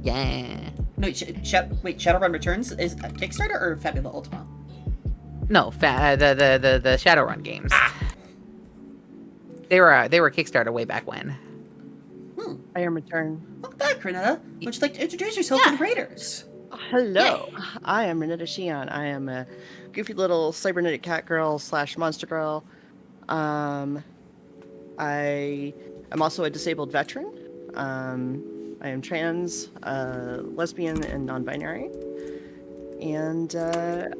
Yeah. No, wait, Shadowrun Returns is Kickstarter or Fabula Ultima? No, the Shadowrun games. They were Kickstarter way back when. I am return. Welcome back, Renetta. Would you like to introduce yourself to the Raiders? Hello, I am Renetta Shion. I am a goofy little cybernetic cat girl / monster girl. I am also a disabled veteran. I am trans, lesbian, and non-binary. And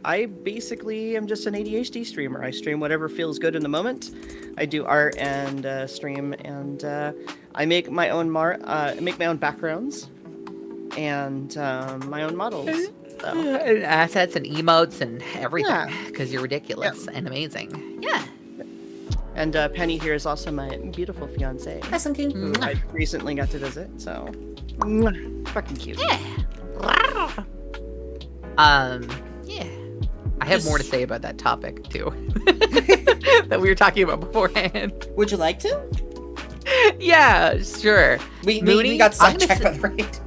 I basically am just an ADHD streamer. I stream whatever feels good in the moment. I do art and stream, and I make my own backgrounds and my own models. So, Assets and emotes and everything, Yeah. because you're ridiculous and amazing. Yeah. and Penny here is also my beautiful fiance, Hi, Sunky. who I recently got to visit. So, mwah, fucking cute. Yeah. Yeah. I have more to say about that topic too. That we were talking about beforehand. Would you like to? Yeah, sure. We Mooney, got I'm gonna sidetracked by say- the raid.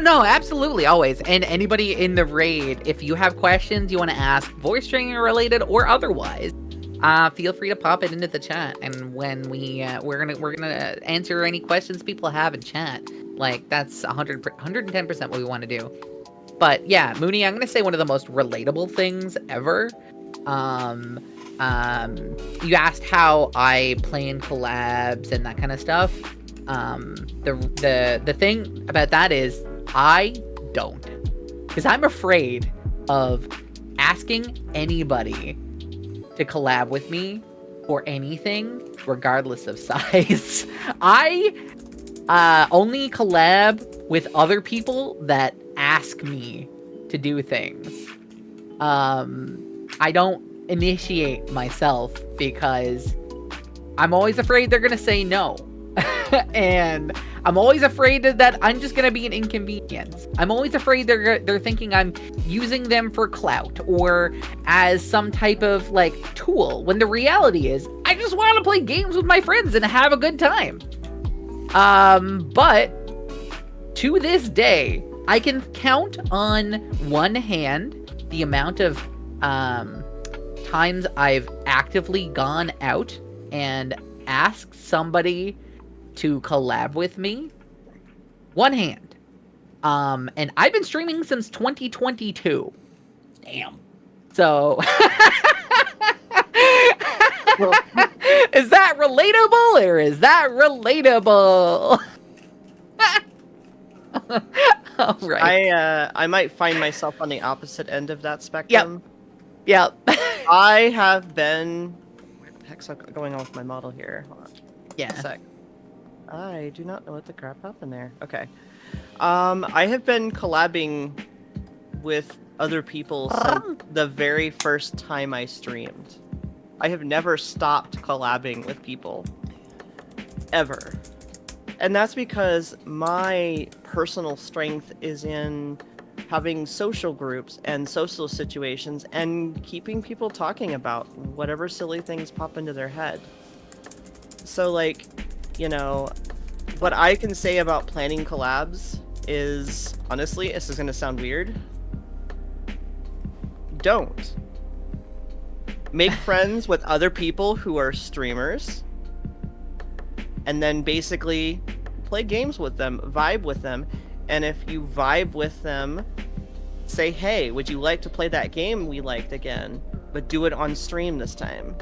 No, absolutely, always. And anybody in the raid, if you have questions you want to ask, voice streaming related or otherwise, feel free to pop it into the chat. And when we're gonna answer any questions people have in chat. Like that's 110% what we want to do. But yeah, Mooney, I'm gonna say one of the most relatable things ever. You asked how I plan collabs and that kind of stuff. The thing about that is I don't, because I'm afraid of asking anybody to collab with me for anything, regardless of size. I only collab with other people that ask me to do things. I don't initiate myself because I'm always afraid they're gonna say no. And I'm always afraid that I'm just gonna be an inconvenience. I'm always afraid they're thinking I'm using them for clout or as some type of like tool, when the reality is I just want to play games with my friends and have a good time. But to this day, I can count on one hand the amount of times I've actively gone out and asked somebody to collab with me. One hand. And I've been streaming since 2022. Damn. So is that relatable or is that relatable? All right. I might find myself on the opposite end of that spectrum. Yep. I have been. What the heck's going on with my model here? Hold on. Yeah. A sec. I do not know what the crap happened there. Okay. I have been collabing with other people since the very first time I streamed. I have never stopped collabing with people. Ever. And that's because my personal strength is in having social groups and social situations and keeping people talking about whatever silly things pop into their head. So, like, you know, what I can say about planning collabs is, honestly, this is going to sound weird. Don't. Make friends with other people who are streamers, and then basically play games with them, vibe with them, and if you vibe with them, say, hey, would you like to play that game we liked again, but do it on stream this time.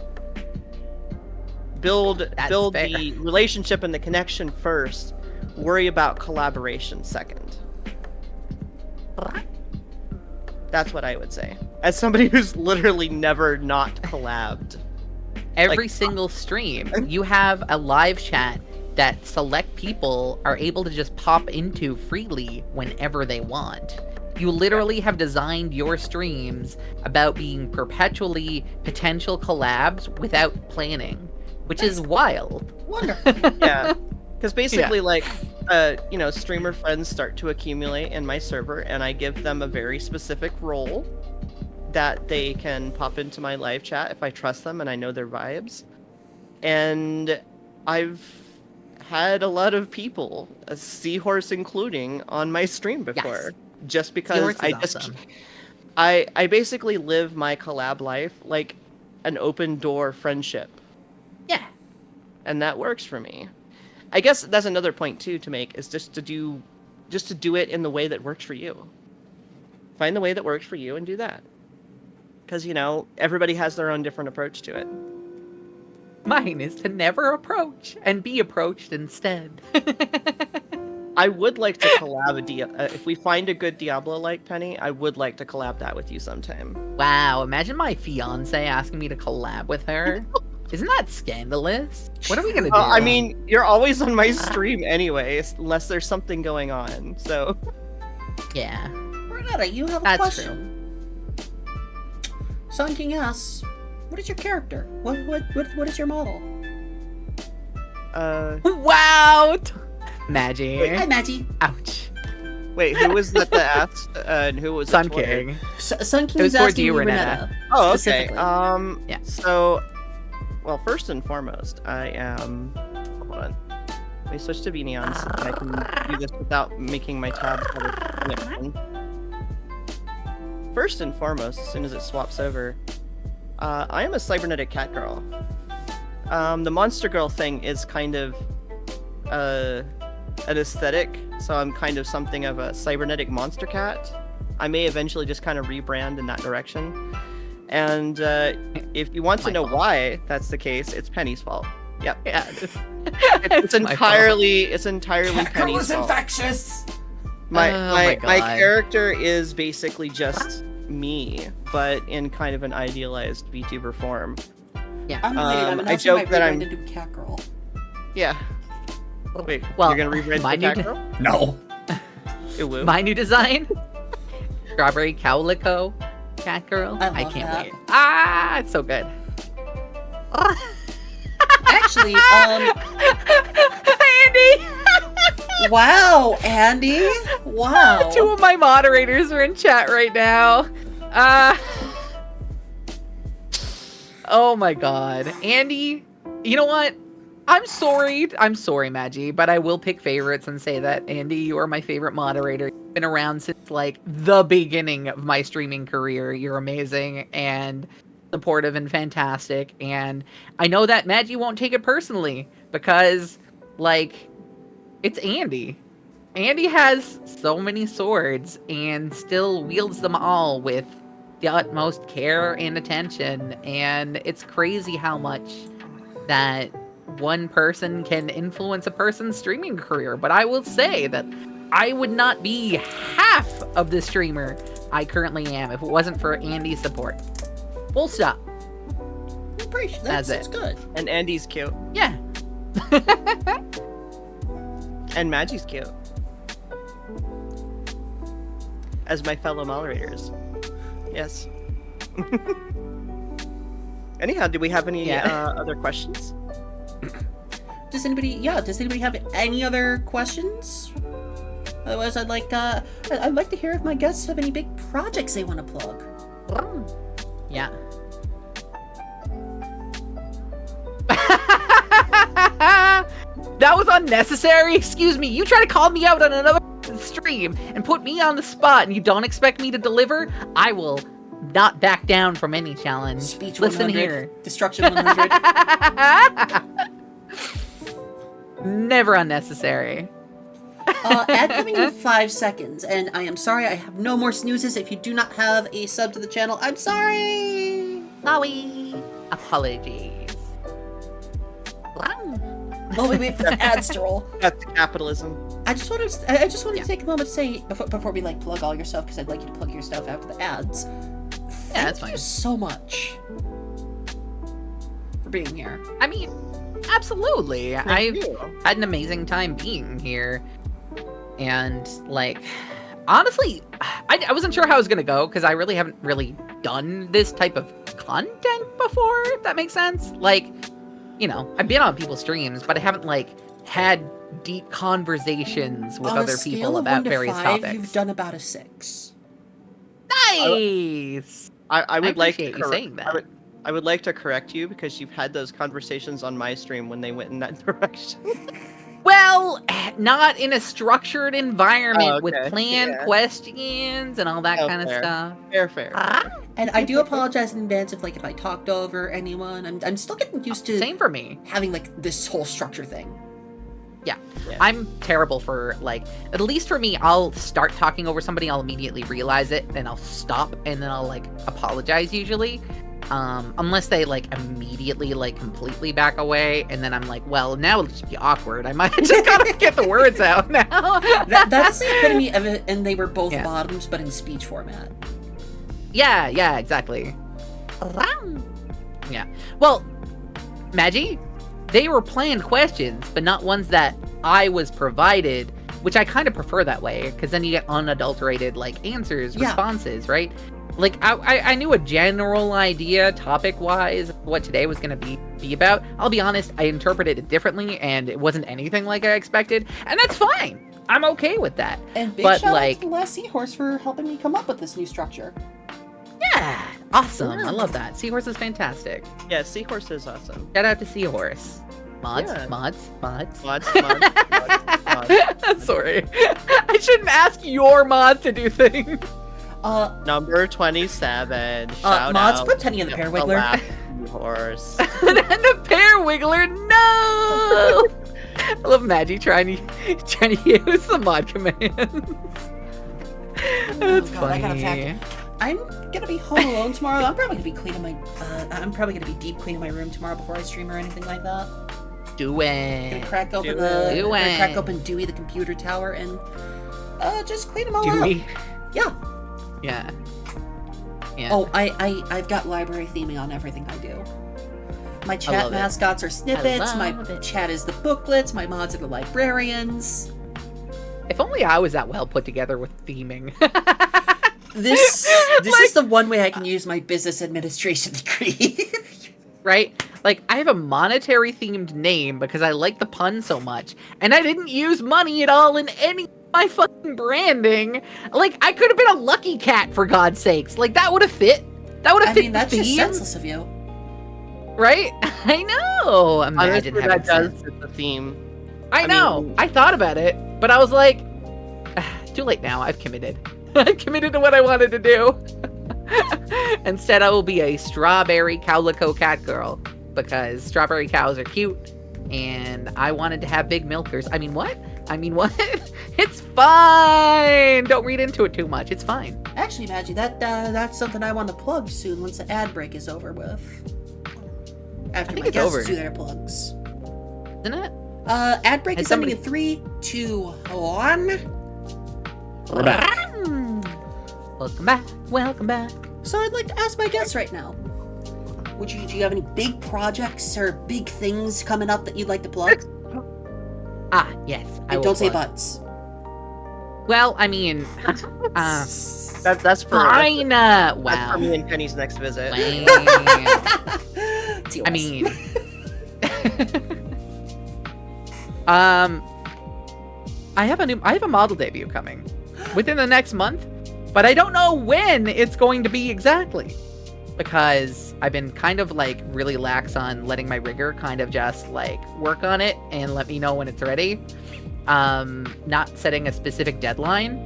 Build fair. the relationship and the connection first. Worry about collaboration second. That's what I would say. As somebody who's literally never not collabed. Every Like- single stream, you have a live chat that select people are able to just pop into freely whenever they want. You literally have designed your streams about being perpetually potential collabs without planning, which is wild. Wonderful. Yeah. Because basically, like, you know, streamer friends start to accumulate in my server, and I give them a very specific role that they can pop into my live chat if I trust them and I know their vibes. And I've had a lot of people, a Seahorse including, on my stream before. Just because Yours I is just awesome. I basically live my collab life like an open door friendship. Yeah. And that works for me. I guess that's another point too to make, is just to do it in the way that works for you. Find the way that works for you and do that. Because, you know, everybody has their own different approach to it. Mine is to never approach and be approached instead. I would like to collab if we find a good Diablo-like Penny, I would like to collab that with you sometime. Wow, imagine my fiance asking me to collab with her. Isn't that scandalous? What are we gonna do? I mean, you're always on my stream anyway, unless there's something going on, so... Yeah. Renetta, you have a That's question. Sun King asks, what is your character? What is your model? Wow! Maggie. Hi, Maggie. Ouch. Wait, who was that that asked, and who was Sun it toward? King. Sun King It was is towards asking you, you, Renetta. Renetta. Oh, okay. Specifically. Yeah. So, well, first and foremost, I am... Hold on. Let me switch to Neons, so that I can do this without making my tabs have a connection. First and foremost, as soon as it swaps over, I am a cybernetic cat girl. The monster girl thing is kind of an aesthetic, so I'm kind of something of a cybernetic monster cat. I may eventually just kind of rebrand in that direction. And if you want to know why that's the case, it's Penny's fault. Yep. Yeah. It's entirely Penny's fault. infectious. My God. character is basically just me, but in kind of an idealized VTuber form. I'm I announcing joke my that I'm- rebrand into Cat Girl. Yeah. Wait, Well, you're gonna rebrand my the cat new- girl? No. Ew, woo. My new design? Strawberry Cowlico Cat Girl. I love can't that. wait. Ah, it's so good. Actually, Andy! wow, Andy. Wow. Two of my moderators are in chat right now. Oh my god. Andy, you know what? I'm sorry, Maggie, but I will pick favorites and say that, Andy, you are my favorite moderator. You've been around since, like, the beginning of my streaming career. You're amazing and supportive and fantastic, and I know that Maggie won't take it personally, because, like, it's Andy. Andy has so many swords, and still wields them all with the utmost care and attention, and it's crazy how much that one person can influence a person's streaming career. But I will say that I would not be half of the streamer I currently am if it wasn't for Andy's support. Full stop. Appreciate That's that's it. good. And Andy's cute. Yeah. And Maggie's cute. As my fellow moderators. Yes. Anyhow, do we have any other questions? Does anybody have any other questions? Otherwise, I'd like to hear if my guests have any big projects they want to plug. Yeah. That was unnecessary. Excuse me. You try to call me out on another stream and put me on the spot, and you don't expect me to deliver? I will not back down from any challenge. Speech Listen 100, here. Destruction 100. Never unnecessary. Ad coming in 5 seconds, and I am sorry, I have no more snoozes. If you do not have a sub to the channel, I'm sorry. Sorry. Apologies. While we wait for the ads to roll, That's capitalism. I just wanted to take a moment to say before we like plug all your stuff, because I'd like you to plug your stuff after the ads. that's Thank fine. you so much for being here. I mean, absolutely. I've you. had an amazing time being here. And, like, honestly, I wasn't sure how it was going to go, because I really haven't really done this type of content before, if that makes sense. Like, you know, I've been on people's streams, but I haven't, like, had deep conversations with On other a scale people of about 1 to various 5, topics. you've done about a 6. Nice! I would like to appreciate you saying that. I would like to correct you because you've had those conversations on my stream when they went in that direction. Well, not in a structured environment Oh, with okay. planned Yeah. questions and all that Oh, kind of fair. stuff. Fair. And I do apologize in advance if I talked over anyone. I'm still getting used to Same for me. having like this whole structure thing. Yeah. Yeah. I'm terrible for, like, at least for me, I'll start talking over somebody, I'll immediately realize it, then I'll stop, and then I'll, like, apologize usually. Unless they like immediately like completely back away, and then I'm like, well, now it'll just be awkward. I might just gotta get the words out now. That's the epitome of it, and they were both Yeah. bottoms, but in speech format. Yeah, exactly. Yeah. Well, Maggie, they were planned questions, but not ones that I was provided, which I kind of prefer that way, because then you get unadulterated, like, answers, Yeah. responses, right? Like, I knew a general idea, topic-wise, what today was going to be about. I'll be honest, I interpreted it differently, and it wasn't anything like I expected, and that's fine. I'm okay with that. And big But, shout like- out to the last Seahorse for helping me come up with this new structure. Yeah, awesome. Sure. I love that. Seahorse is fantastic. Yeah, Seahorse is awesome. Shout out to Seahorse. Mods, Yeah. mods. Mods. Sorry. I shouldn't ask your mods to do things. Number 27. Shout mods, out. put Penny in the Pear Wiggler. Horse. And the pear wiggler, no! I love Maggie trying to use the mod commands. That's God, I gotta funny. I'm gonna be home alone tomorrow. I'm probably gonna be cleaning my. I'm probably gonna be deep cleaning my room tomorrow before I stream or anything like that. Do Gonna it. crack open Do the. it. Gonna crack open Dewey, the computer tower, and just clean them all Do out. we? Yeah. Yeah. Yeah. Oh, I've got library theming on everything I do. My chat love it. mascots are snippets. My love it. chat is the booklets. My mods are the librarians. If only I was that well put together with theming. This Like- is the one way I can use my business administration degree. Right? Like, I have a monetary themed name because I like the pun so much, and I didn't use money at all in any of my fucking branding. Like, I could have been a lucky cat, for God's sakes. Like, that would have fit. That would have I fit mean, the that's just theme, senseless of you. right? I know. Honestly, Imagine having that does sense. fit the theme. I I know. mean- I thought about it, but I was like, too late now. I've committed. I've committed to what I wanted to do. Instead, I will be a strawberry calico cat girl because strawberry cows are cute, and I wanted to have big milkers. I mean, what? It's fine. Don't read into it too much. It's fine. Actually, Maggie, that's something I want to plug soon once the ad break is over with. After think my it's guests over. do their plugs. Isn't it? Ad break Has is ending somebody- in 3, 2, 1. We're back. Welcome back. Welcome back. So I'd like to ask my guests right now. Do you have any big projects or big things coming up that you'd like to plug? Ah, yes. I And will don't say plug. butts. Well, I mean, That's for fine. That's Wow. for me and Penny's next visit. Wow. TOS. I mean, I have a model debut coming within the next month, but I don't know when it's going to be exactly, because I've been kind of like really lax on letting my rigger kind of just like work on it and let me know when it's ready. Not setting a specific deadline,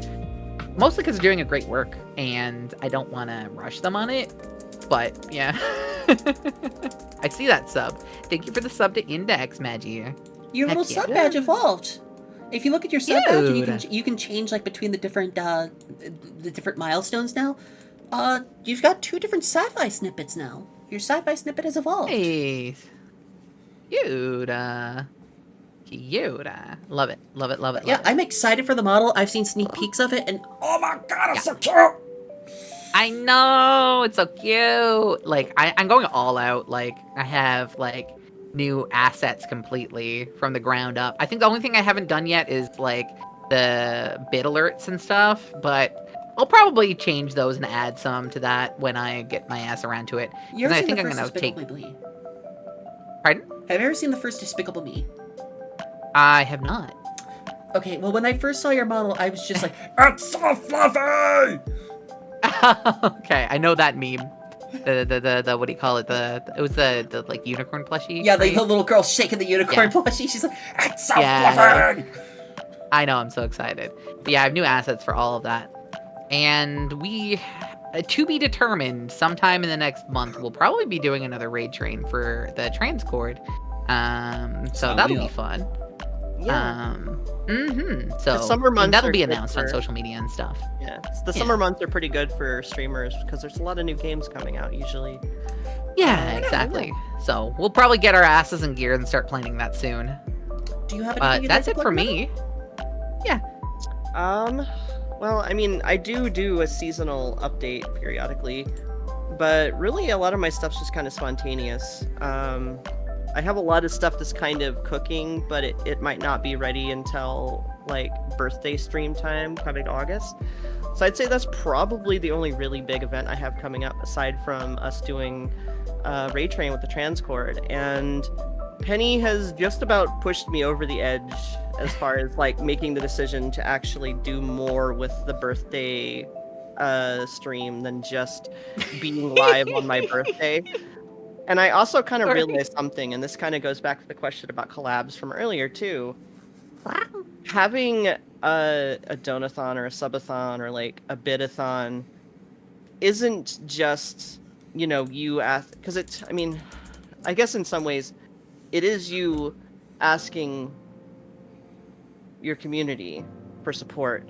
mostly because they're doing a great work and I don't want to rush them on it. But yeah, I see that sub. Thank you for the sub to Index, Maggie. Your little Heck yeah. sub badge evolved. If you look at your sub badge, and Dude. you can change like between the different milestones now. You've got 2 different sci-fi snippets now. Your sci-fi snippet has evolved. Hey, cute, love it, love it, love it. Yeah, love it. I'm excited for the model. I've seen sneak peeks of it, and oh my god, it's Yeah. so cute! I know, it's so cute. Like, I'm going all out. Like, I have like new assets completely from the ground up. I think the only thing I haven't done yet is like the bit alerts and stuff, but I'll probably change those and add some to that when I get my ass around to it. You ever And I seen think the I'm first gonna take. Despicable Me? Pardon? Have you ever seen the first Despicable Me? I have not. Okay, well, when I first saw your model, I was just like, it's so fluffy! Okay, I know that meme. The what do you call it? It was the like unicorn plushie. Yeah, right? the little girl shaking the unicorn Yeah. plushie. She's like, it's so Yeah. fluffy! I know, I'm so excited. But yeah, I have new assets for all of that. And we, to be determined, sometime in the next month, we'll probably be doing another raid train for the Transcord. So Sign that'll me be up. fun. Yeah. So The summer months that'll are be good announced on for- social media and stuff. Yeah. The Yeah. summer months are pretty good for streamers because there's a lot of new games coming out usually. Yeah, exactly. So we'll probably get our asses in gear and start planning that soon. Do you have anything you'd That's like it to for plug, me. Well, I mean, I do a seasonal update periodically, but really a lot of my stuff's just kind of spontaneous. I have a lot of stuff that's kind of cooking, but it might not be ready until like birthday stream time coming August. So I'd say that's probably the only really big event I have coming up aside from us doing Ray Train with the Transcord. And Penny has just about pushed me over the edge as far as like making the decision to actually do more with the birthday stream than just being live on my birthday. And I also kind of Sorry. realized something, and this kind of goes back to the question about collabs from earlier too. Having a donathon or a subathon or like a bidathon isn't just, you ask, because it's, I mean, I guess in some ways it is you asking your community for support,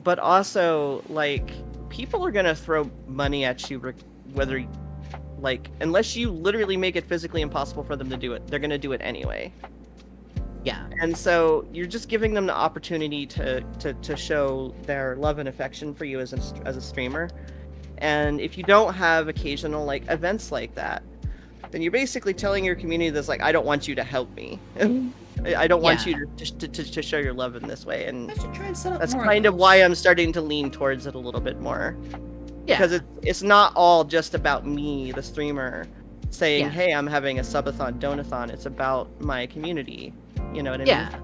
but also like people are gonna throw money at you whether like unless you literally make it physically impossible for them to do it, they're gonna do it anyway. Yeah. And so you're just giving them the opportunity to show their love and affection for you as a streamer. And if you don't have occasional like events like that, then you're basically telling your community that's like, I don't want you to help me. I don't want you to show your love in this way. And I should try and set up that's more kind of those. why I'm starting to lean towards it a little bit more. Yeah. Because it's not all just about me, the streamer, saying, Yeah. hey, I'm having a subathon, donathon. It's about my community. You know what I mean? Yeah.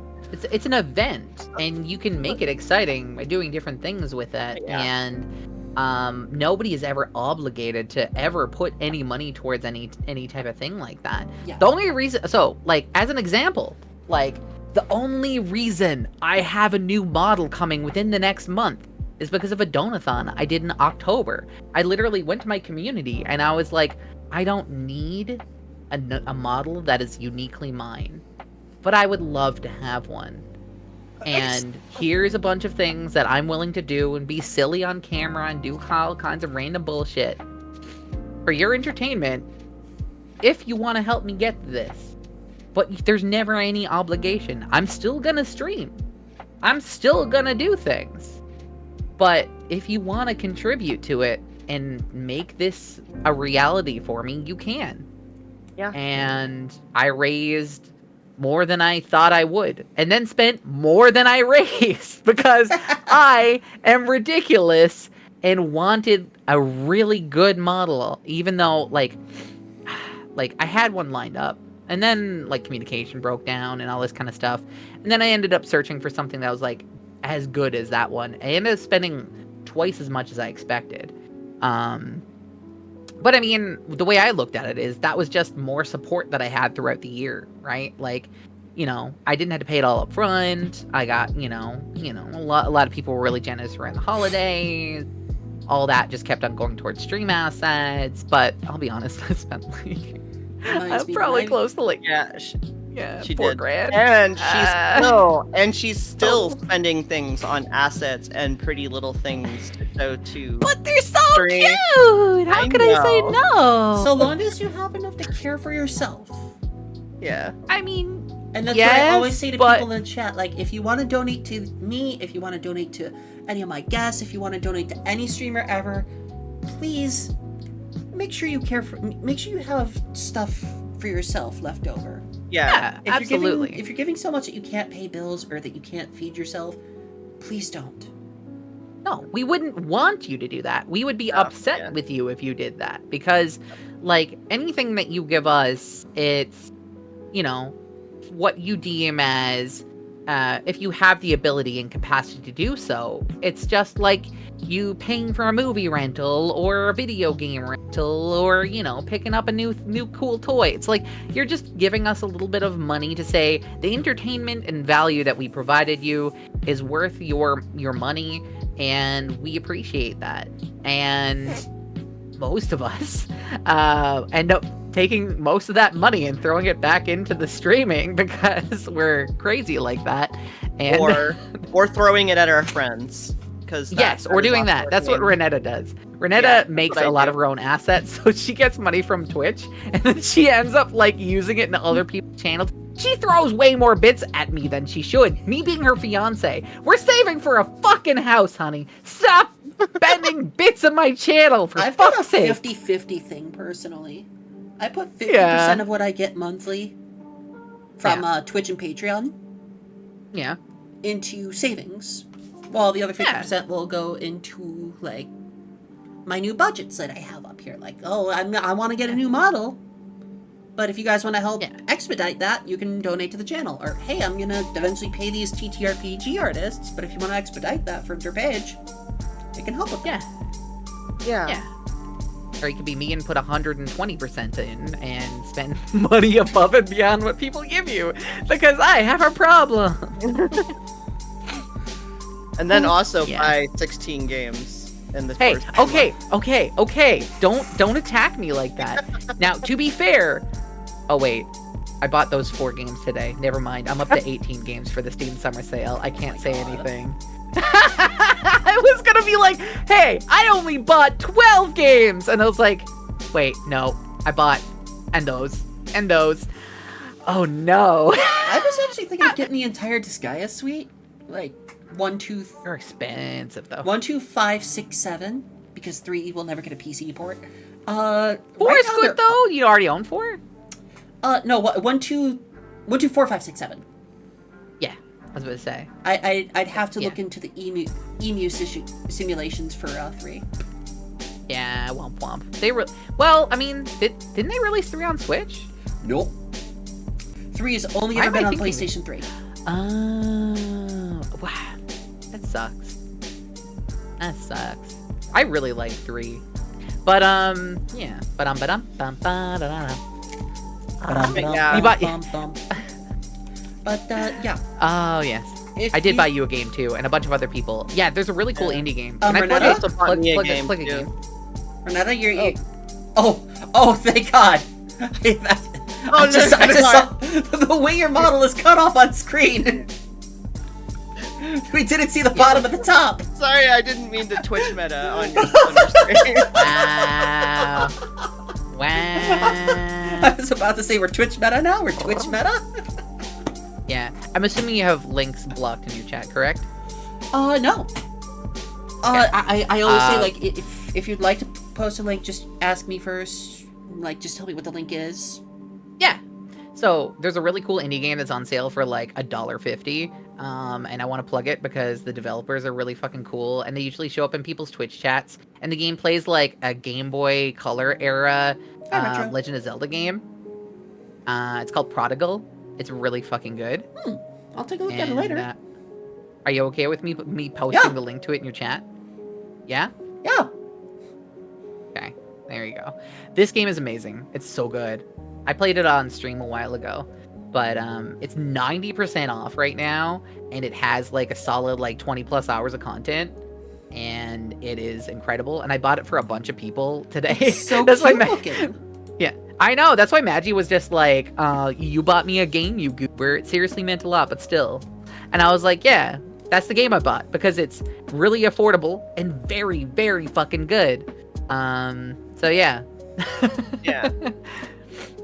It's an event, and you can make it exciting by doing different things with it. Yeah. And nobody is ever obligated to ever put any money towards any type of thing like that. Yeah. The only reason, so like as an example, like the only reason I have a new model coming within the next month is because of a donathon I did in October. I literally went to my community and I was like, I don't need a model that is uniquely mine, but I would love to have one. And here's a bunch of things that I'm willing to do and be silly on camera and do all kinds of random bullshit for your entertainment if you want to help me get this. But there's never any obligation. I'm still gonna stream. I'm still gonna do things. But if you want to contribute to it and make this a reality for me, you can. Yeah. And I raised more than I thought I would, and then spent more than I raised because I am ridiculous and wanted a really good model, even though like I had one lined up, and then like communication broke down and all this kind of stuff, and then I ended up searching for something that was like as good as that one. I ended up spending twice as much as I expected. But I mean, the way I looked at it is that was just more support that I had throughout the year, right? Like, I didn't have to pay it all up front. I got, a lot of people were really generous around the holidays. All that just kept on going towards stream assets. But I'll be honest, I spent like, Reminds me, probably when I- close to like, Yeah. She $4 did. grand. And she's still spending things on assets and pretty little things to show to. But they're so Three. cute! How could I say know. no? So long as you have enough to care for yourself. Yeah. I mean, And that's what I always Yes, say to but- people in the chat. Like, if you want to donate to me, if you want to donate to any of my guests, if you want to donate to any streamer ever, please make sure you make sure you have stuff for yourself left over. Yeah. yeah, absolutely. If you're giving so much that you can't pay bills or that you can't feed yourself, please don't. No, we wouldn't want you to do that. We would be Oh, upset yeah. with you if you did that. Because, like, anything that you give us, it's, what you deem as, if you have the ability and capacity to do so, it's just like you paying for a movie rental or a video game rental or, picking up a new cool toy. It's like you're just giving us a little bit of money to say the entertainment and value that we provided you is worth your money, and we appreciate that. And most of us end up taking most of that money and throwing it back into the streaming because we're crazy like that. And or throwing it at our friends. Yes, or doing that. That's what Renetta does. Renetta makes a lot of her own assets, so she gets money from Twitch, and then she ends up like using it in other people's channels. She throws way more bits at me than she should. Me being her fiance. We're saving for a fucking house, honey. Stop spending bits of my channel for I've got a fuck's sake. 50-50 thing personally. I put 50% of what I get monthly from Twitch and Patreon into savings, while the other 50% will go into like my new budgets that I have up here. Like, I want to get a new model, but if you guys want to help expedite that, you can donate to the channel. Or hey, I'm gonna eventually pay these TTRPG artists, but if you want to expedite that for their page, it can help with that. Yeah. Or it could be me and put 120% in and spend money above and beyond what people give you because I have a problem. And then also buy 16 games in this. Hey, first okay. Don't attack me like that. Now, to be fair, oh wait, I bought those 4 games today. Never mind. I'm up to 18 games for the Steam Summer Sale. I can't say anything. I was gonna be like, hey, I only bought 12 games, and I was like, wait, no, I bought and those. Oh no. I was actually thinking of getting the entire Disgaea suite, like 1, 2, They're expensive though. 1, 2, 5, 6, 7, because 3 will never get a PC port. 4 is good though. You already own 4. No, 1, 2, 4, 5, 6, 7. Yeah, I was about to say. I'd have to look into the emu simulations for 3. Yeah, womp womp. Well, I mean, didn't they release 3 on Switch? Nope. 3 has only ever been on PlayStation 3. Oh, wow. That sucks. I really like 3. But, yeah. You bought... But, yeah. Oh, yes. I did buy you a game, too, and a bunch of other people. Yeah, there's a really cool indie game. Can I Renetta? plug a game? Renetta, you're... Oh, thank God. I just saw the way your model is cut off on screen. We didn't see the bottom at the top. Sorry, I didn't mean to Twitch meta on your stream. Wow. I was about to say we're Twitch meta now. We're Twitch meta. Yeah, I'm assuming you have links blocked in your chat, correct? No. I always say, like, if you'd like to post a link, just ask me first. Like, just tell me what the link is. Yeah. So there's a really cool indie game that's on sale for like $1.50. And I want to plug it because the developers are really fucking cool, and they usually show up in people's Twitch chats. And the game plays like a Game Boy Color era Legend of Zelda game. It's called Prodigal. It's really fucking good. I'll take a look at it later. Are you okay with me posting the link to it in your chat? Yeah? Yeah. Okay, there you go. This game is amazing. It's so good. I played it on stream a while ago, but it's 90% off right now, and it has like a solid like 20 plus hours of content, and it is incredible. And I bought it for a bunch of people today. It's so That's cute why looking. Yeah, I know. That's why Maggie was just like, you bought me a game, you goober. It seriously meant a lot, but still. And I was like, yeah, that's the game I bought because it's really affordable and very, very fucking good. So yeah. Yeah.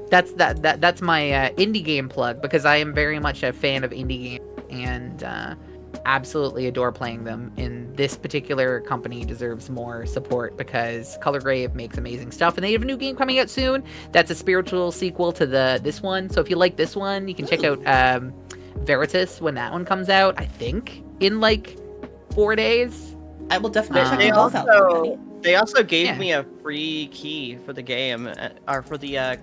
That's my indie game plug, because I am very much a fan of indie games and absolutely adore playing them. And this particular company deserves more support because Color Grave makes amazing stuff, and they have a new game coming out soon that's a spiritual sequel to this one. So if you like this one, you can check out Veritas when that one comes out, I think in like 4 days. I will definitely check They them both out. They also gave me a free key for the game, or for the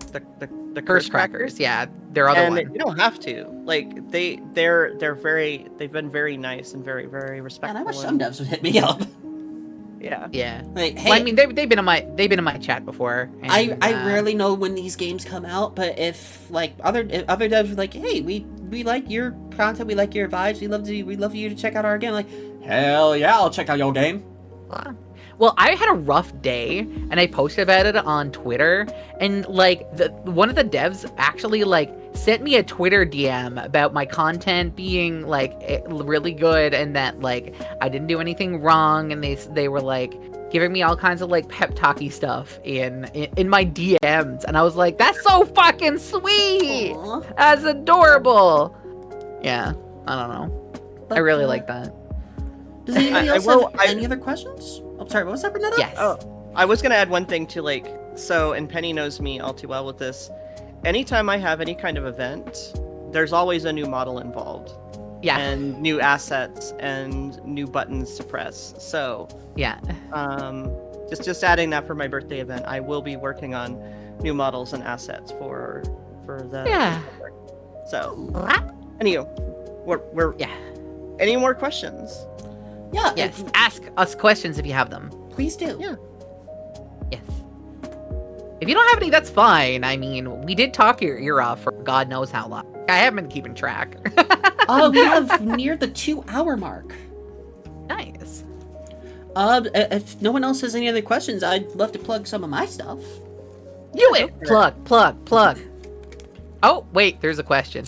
Curse Crackers. Yeah, their other and one. you don't have to. Like they've been very nice and very, very respectful. Man, I wish some devs would hit me up. Yeah. Yeah. Like, hey, Well, I mean, they've been in my chat before. And, I rarely know when these games come out, but if like other devs are like, hey, we like your content, we like your vibes, we love you to check out our game. Like, hell yeah, I'll check out your game. Well, I had a rough day, and I posted about it on Twitter, and like one of the devs actually like sent me a Twitter DM about my content being like really good, and that like I didn't do anything wrong, and they were like giving me all kinds of like pep talky stuff in my DMs, and I was like, that's so fucking sweet. Aw. That's adorable. Yeah, I don't know. But, I really like that. Does anybody I else will- have any other questions? I'm sorry, what was that, Bernetta? Yes. Oh, I was gonna add one thing to like, so, and Penny knows me all too well with this. Anytime I have any kind of event, there's always a new model involved. Yeah. And new assets and new buttons to press. So, Yeah. just adding that for my birthday event, I will be working on new models and assets for the. Yeah. So, anywho, we're Yeah. any more questions? Yeah. Yes. Ask us questions if you have them. Please do. Yeah. Yes. If you don't have any, that's fine. I mean, we did talk your ear off for God knows how long. I haven't been keeping track. We have neared the 2-hour mark. Nice. If no one else has any other questions, I'd love to plug some of my stuff. Do it. Plug. Oh, wait, there's a question.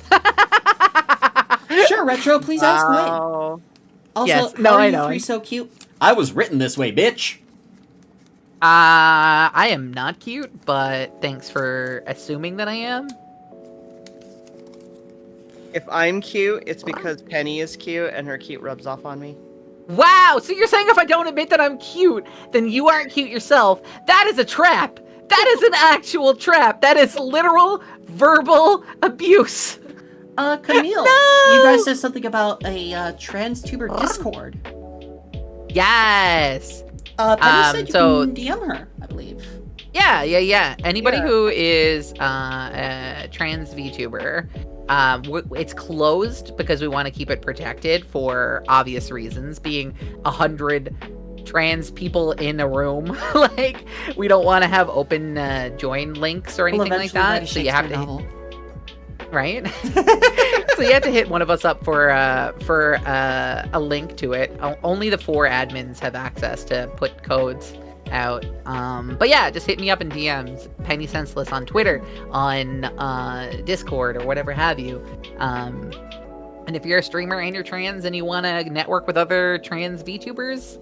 Sure, Retro, please ask away. Wow. Also, Yes, how no, are I you know. three so cute? I was written this way, bitch. I am not cute, but thanks for assuming that I am. If I'm cute, it's because Penny is cute and her cute rubs off on me. Wow, so you're saying if I don't admit that I'm cute, then you aren't cute yourself. That is a trap. That is an actual trap. That is literal verbal abuse. Camille, No! you guys said something about a TranStuber Discord. Yes. Penny said you so- can DM her, I believe. Yeah. Anybody Yeah. who is a trans VTuber, it's closed because we want to keep it protected for obvious reasons, being 100 trans people in a room. Like, we don't want to have open join links or anything like that. So you have to, right? So you have to hit one of us up for a link to it. Only the 4 admins have access to put codes out. But yeah, just hit me up in DMs, Penny Senseless on Twitter, on Discord, or whatever have you. And if you're a streamer and you're trans and you want to network with other trans VTubers,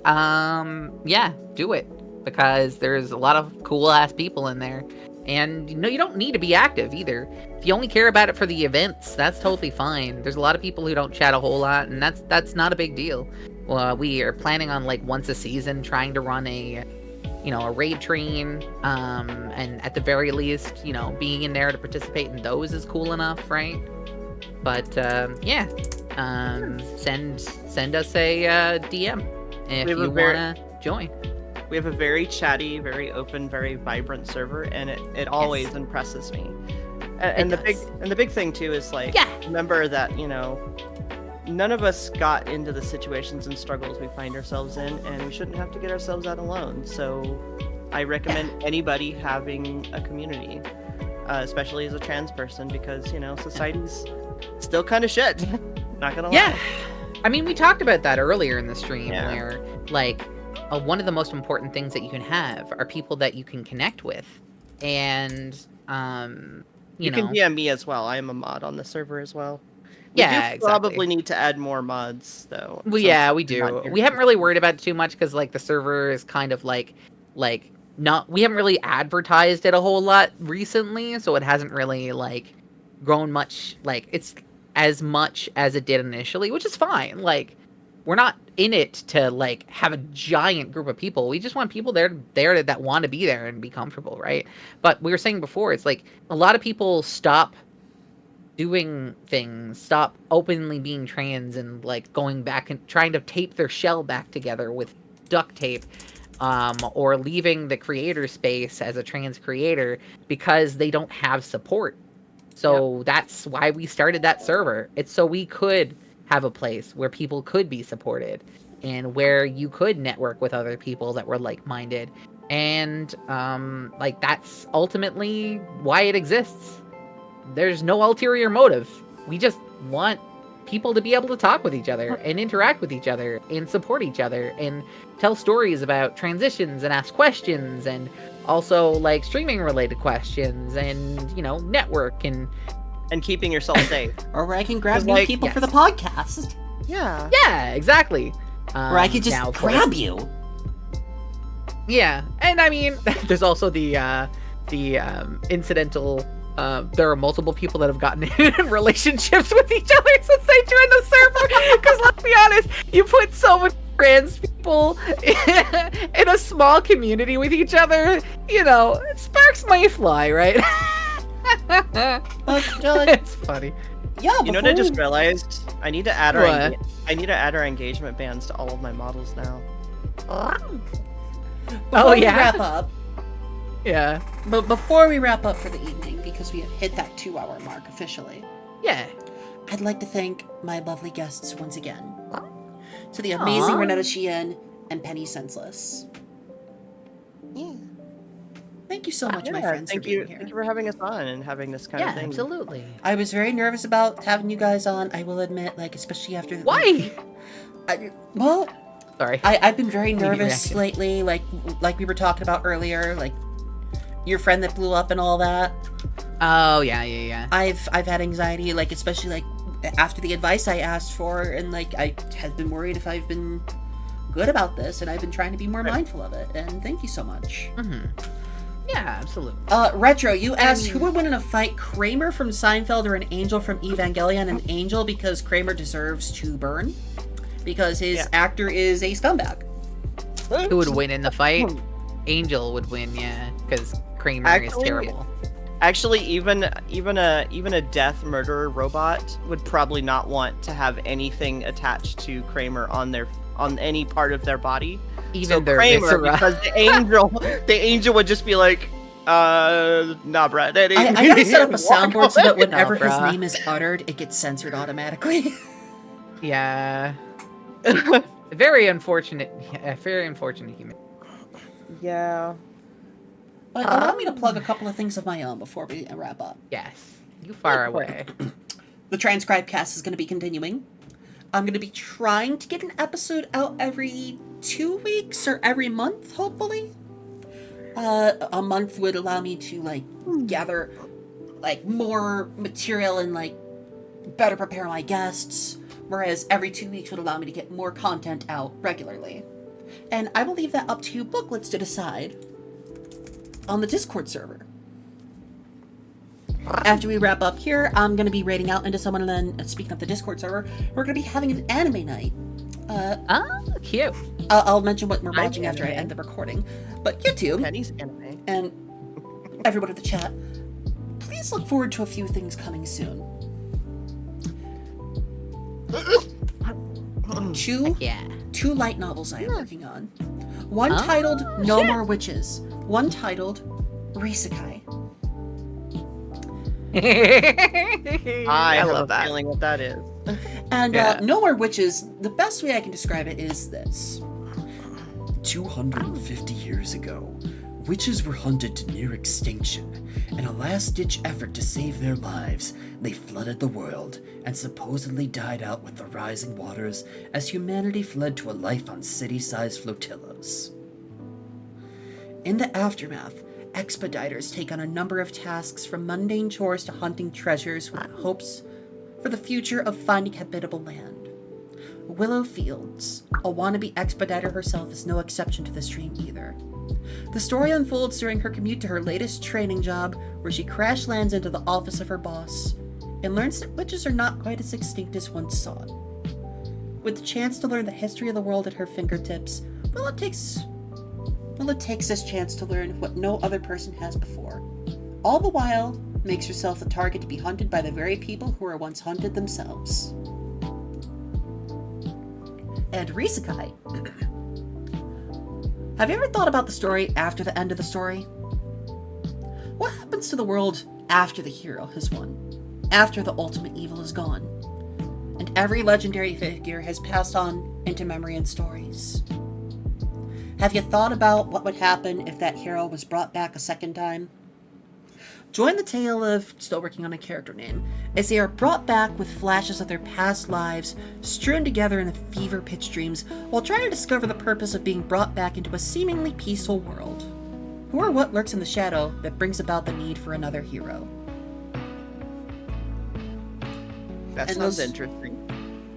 yeah, do it, because there's a lot of cool ass people in there. And you don't need to be active either. If you only care about it for the events, that's totally fine. There's a lot of people who don't chat a whole lot, and that's not a big deal. We are planning on like once a season trying to run a raid train, and at the very least, being in there to participate in those is cool enough, right? But yeah, send us a DM if you wanna join. We have a very chatty, very open, very vibrant server, and it always impresses me. And the big thing too is like, Yeah. remember that none of us got into the situations and struggles we find ourselves in, and we shouldn't have to get ourselves out alone. So I recommend anybody having a community, especially as a trans person, because society's still kind of shit. Not gonna lie. Yeah, I mean, we talked about that earlier in the stream, Yeah. where like one of the most important things that you can have are people that you can connect with, and You can DM me as well. I am a mod on the server as well. We Yeah, do exactly. probably need to add more mods though. Well, since yeah, we I'm do. not here. We haven't really worried about it too much because like the server is kind of like not. We haven't really advertised it a whole lot recently, so it hasn't really like grown much. Like it's as much as it did initially, which is fine. Like we're not in it to like have a giant group of people. We just want people there that want to be there and be comfortable, right? But we were saying before, it's like a lot of people stop doing things, stop openly being trans, and like going back and trying to tape their shell back together with duct tape, or leaving the creator space as a trans creator because they don't have support. So that's why we started that server. It's so we could have a place where people could be supported and where you could network with other people that were like-minded. And like that's ultimately why it exists. There's no ulterior motive. We just want people to be able to talk with each other and interact with each other and support each other and tell stories about transitions and ask questions and also like streaming related questions and, you know, network and keeping yourself safe. Or where I can grab 'Cause, new like, people yes. for the podcast. Yeah. yeah, exactly. Or I could just now, of course- grab you. Yeah, and I mean, there's also the incidental. There are multiple people that have gotten in relationships with each other since they joined the server. Because let's be honest, you put so many trans people in a small community with each other, you know, sparks might fly, right? It's funny. Yeah, You know what I before just we- realized? I need to add What? I need to add our engagement bands to all of my models now. before we yeah? wrap up, Yeah. but before we wrap up for the evening, because we have hit that 2-hour mark officially, Yeah. I'd like to thank my lovely guests once again. To the amazing Aw. Renetta Sheehan and Penny Senseless. Yeah. Thank you so much, my Yeah, friends, for thank being you. here. Thank you for having us on and having this kind Yeah, of thing. absolutely. I was very nervous about having you guys on, I will admit, like, especially after... Why? Well, Sorry. I've been very Immediate nervous reaction. lately, like we were talking about earlier, like, your friend that blew up and all that. Oh, yeah. I've had anxiety, like, especially, like, after the advice I asked for, and, like, I have been worried if I've been good about this, and I've been trying to be more mindful of it, and thank you so much. Mm-hmm. Yeah, absolutely. Retro, you asked who would win in a fight, Kramer from Seinfeld or an Angel from Evangelion? An Angel, because Kramer deserves to burn, because his actor is a scumbag. Who would win in the fight? Angel would win, yeah, because Kramer is Actually- terrible. Actually, even a death murderer robot would probably not want to have anything attached to Kramer on any part of their body. Even So their Kramer, viscera. because the angel would just be like, nah, Brad. That ain't I gotta set up a walk soundboard so that away. whenever his bruh. name is uttered, it gets censored automatically. Yeah. Very unfortunate. Yeah, very unfortunate human. Yeah. But allow me to plug a couple of things of my own before we wrap up. Yes. You far away. The TranScribeCast is going to be continuing. I'm going to be trying to get an episode out every 2 weeks or every month, hopefully. A month would allow me to, like, gather, like, more material and, like, better prepare my guests, whereas every 2 weeks would allow me to get more content out regularly. And I will leave that up to you booklets to decide on the Discord server. After we wrap up here, I'm going to be raiding out into someone, and then, speaking of the Discord server, we're going to be having an anime night. Oh, cute. I'll mention what we're Nice watching after I anime. end the recording. But YouTube, Penny's anime. and everyone in the chat, please look forward to a few things coming soon. Yeah. Two light novels I am working on. One Oh, titled No shit. More Witches. One titled Risekai. I have love a that. feeling what that is. And Yeah. No More Witches, the best way I can describe it is this. 250 years ago, witches were hunted to near extinction. In a last-ditch effort to save their lives, they flooded the world and supposedly died out with the rising waters as humanity fled to a life on city-sized flotillas. In the aftermath, expediters take on a number of tasks from mundane chores to hunting treasures with hopes for the future of finding habitable land. Willow Fields, a wannabe expediter herself, is no exception to this dream either. The story unfolds during her commute to her latest training job, where she crash lands into the office of her boss and learns that witches are not quite as extinct as once thought. With the chance to learn the history of the world at her fingertips, it takes this chance to learn what no other person has before. All the while, makes herself a target to be hunted by the very people who were once hunted themselves. And Risekai. Have you ever thought about the story after the end of the story? What happens to the world after the hero has won? After the ultimate evil is gone? And every legendary figure has passed on into memory and stories. Have you thought about what would happen if that hero was brought back a second time? join the tale of, still working on a character name, as they are brought back with flashes of their past lives strewn together in the fever-pitched dreams while trying to discover the purpose of being brought back into a seemingly peaceful world. Who or what lurks in the shadow that brings about the need for another hero? That And sounds those- interesting.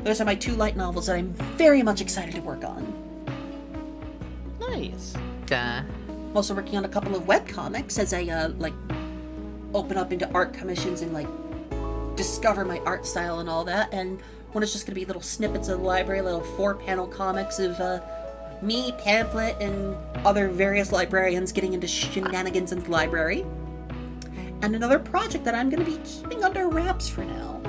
Those are my 2 light novels that I'm very much excited to work on. Nice. Duh. I'm also working on a couple of webcomics as I, open up into art commissions and, discover my art style and all that. And one is just going to be little snippets of the library, little 4-panel comics of, me, Pamphlet, and other various librarians getting into shenanigans in the library. And another project that I'm going to be keeping under wraps for now.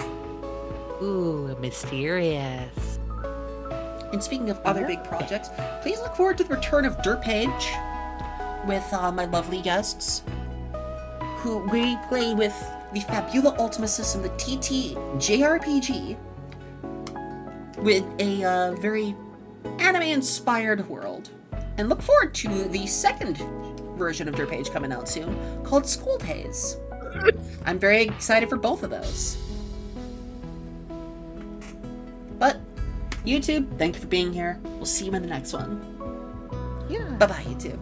Ooh, mysterious. And speaking of other big projects, please look forward to the return of Derpage with my lovely guests, who we play with the Fabula Ultima system, the TT JRPG, with a very anime-inspired world. And look forward to the second version of Derpage coming out soon, called School Days. I'm very excited for both of those. But, YouTube, thank you for being here. We'll see you in the next one. Yeah. Bye-bye, YouTube.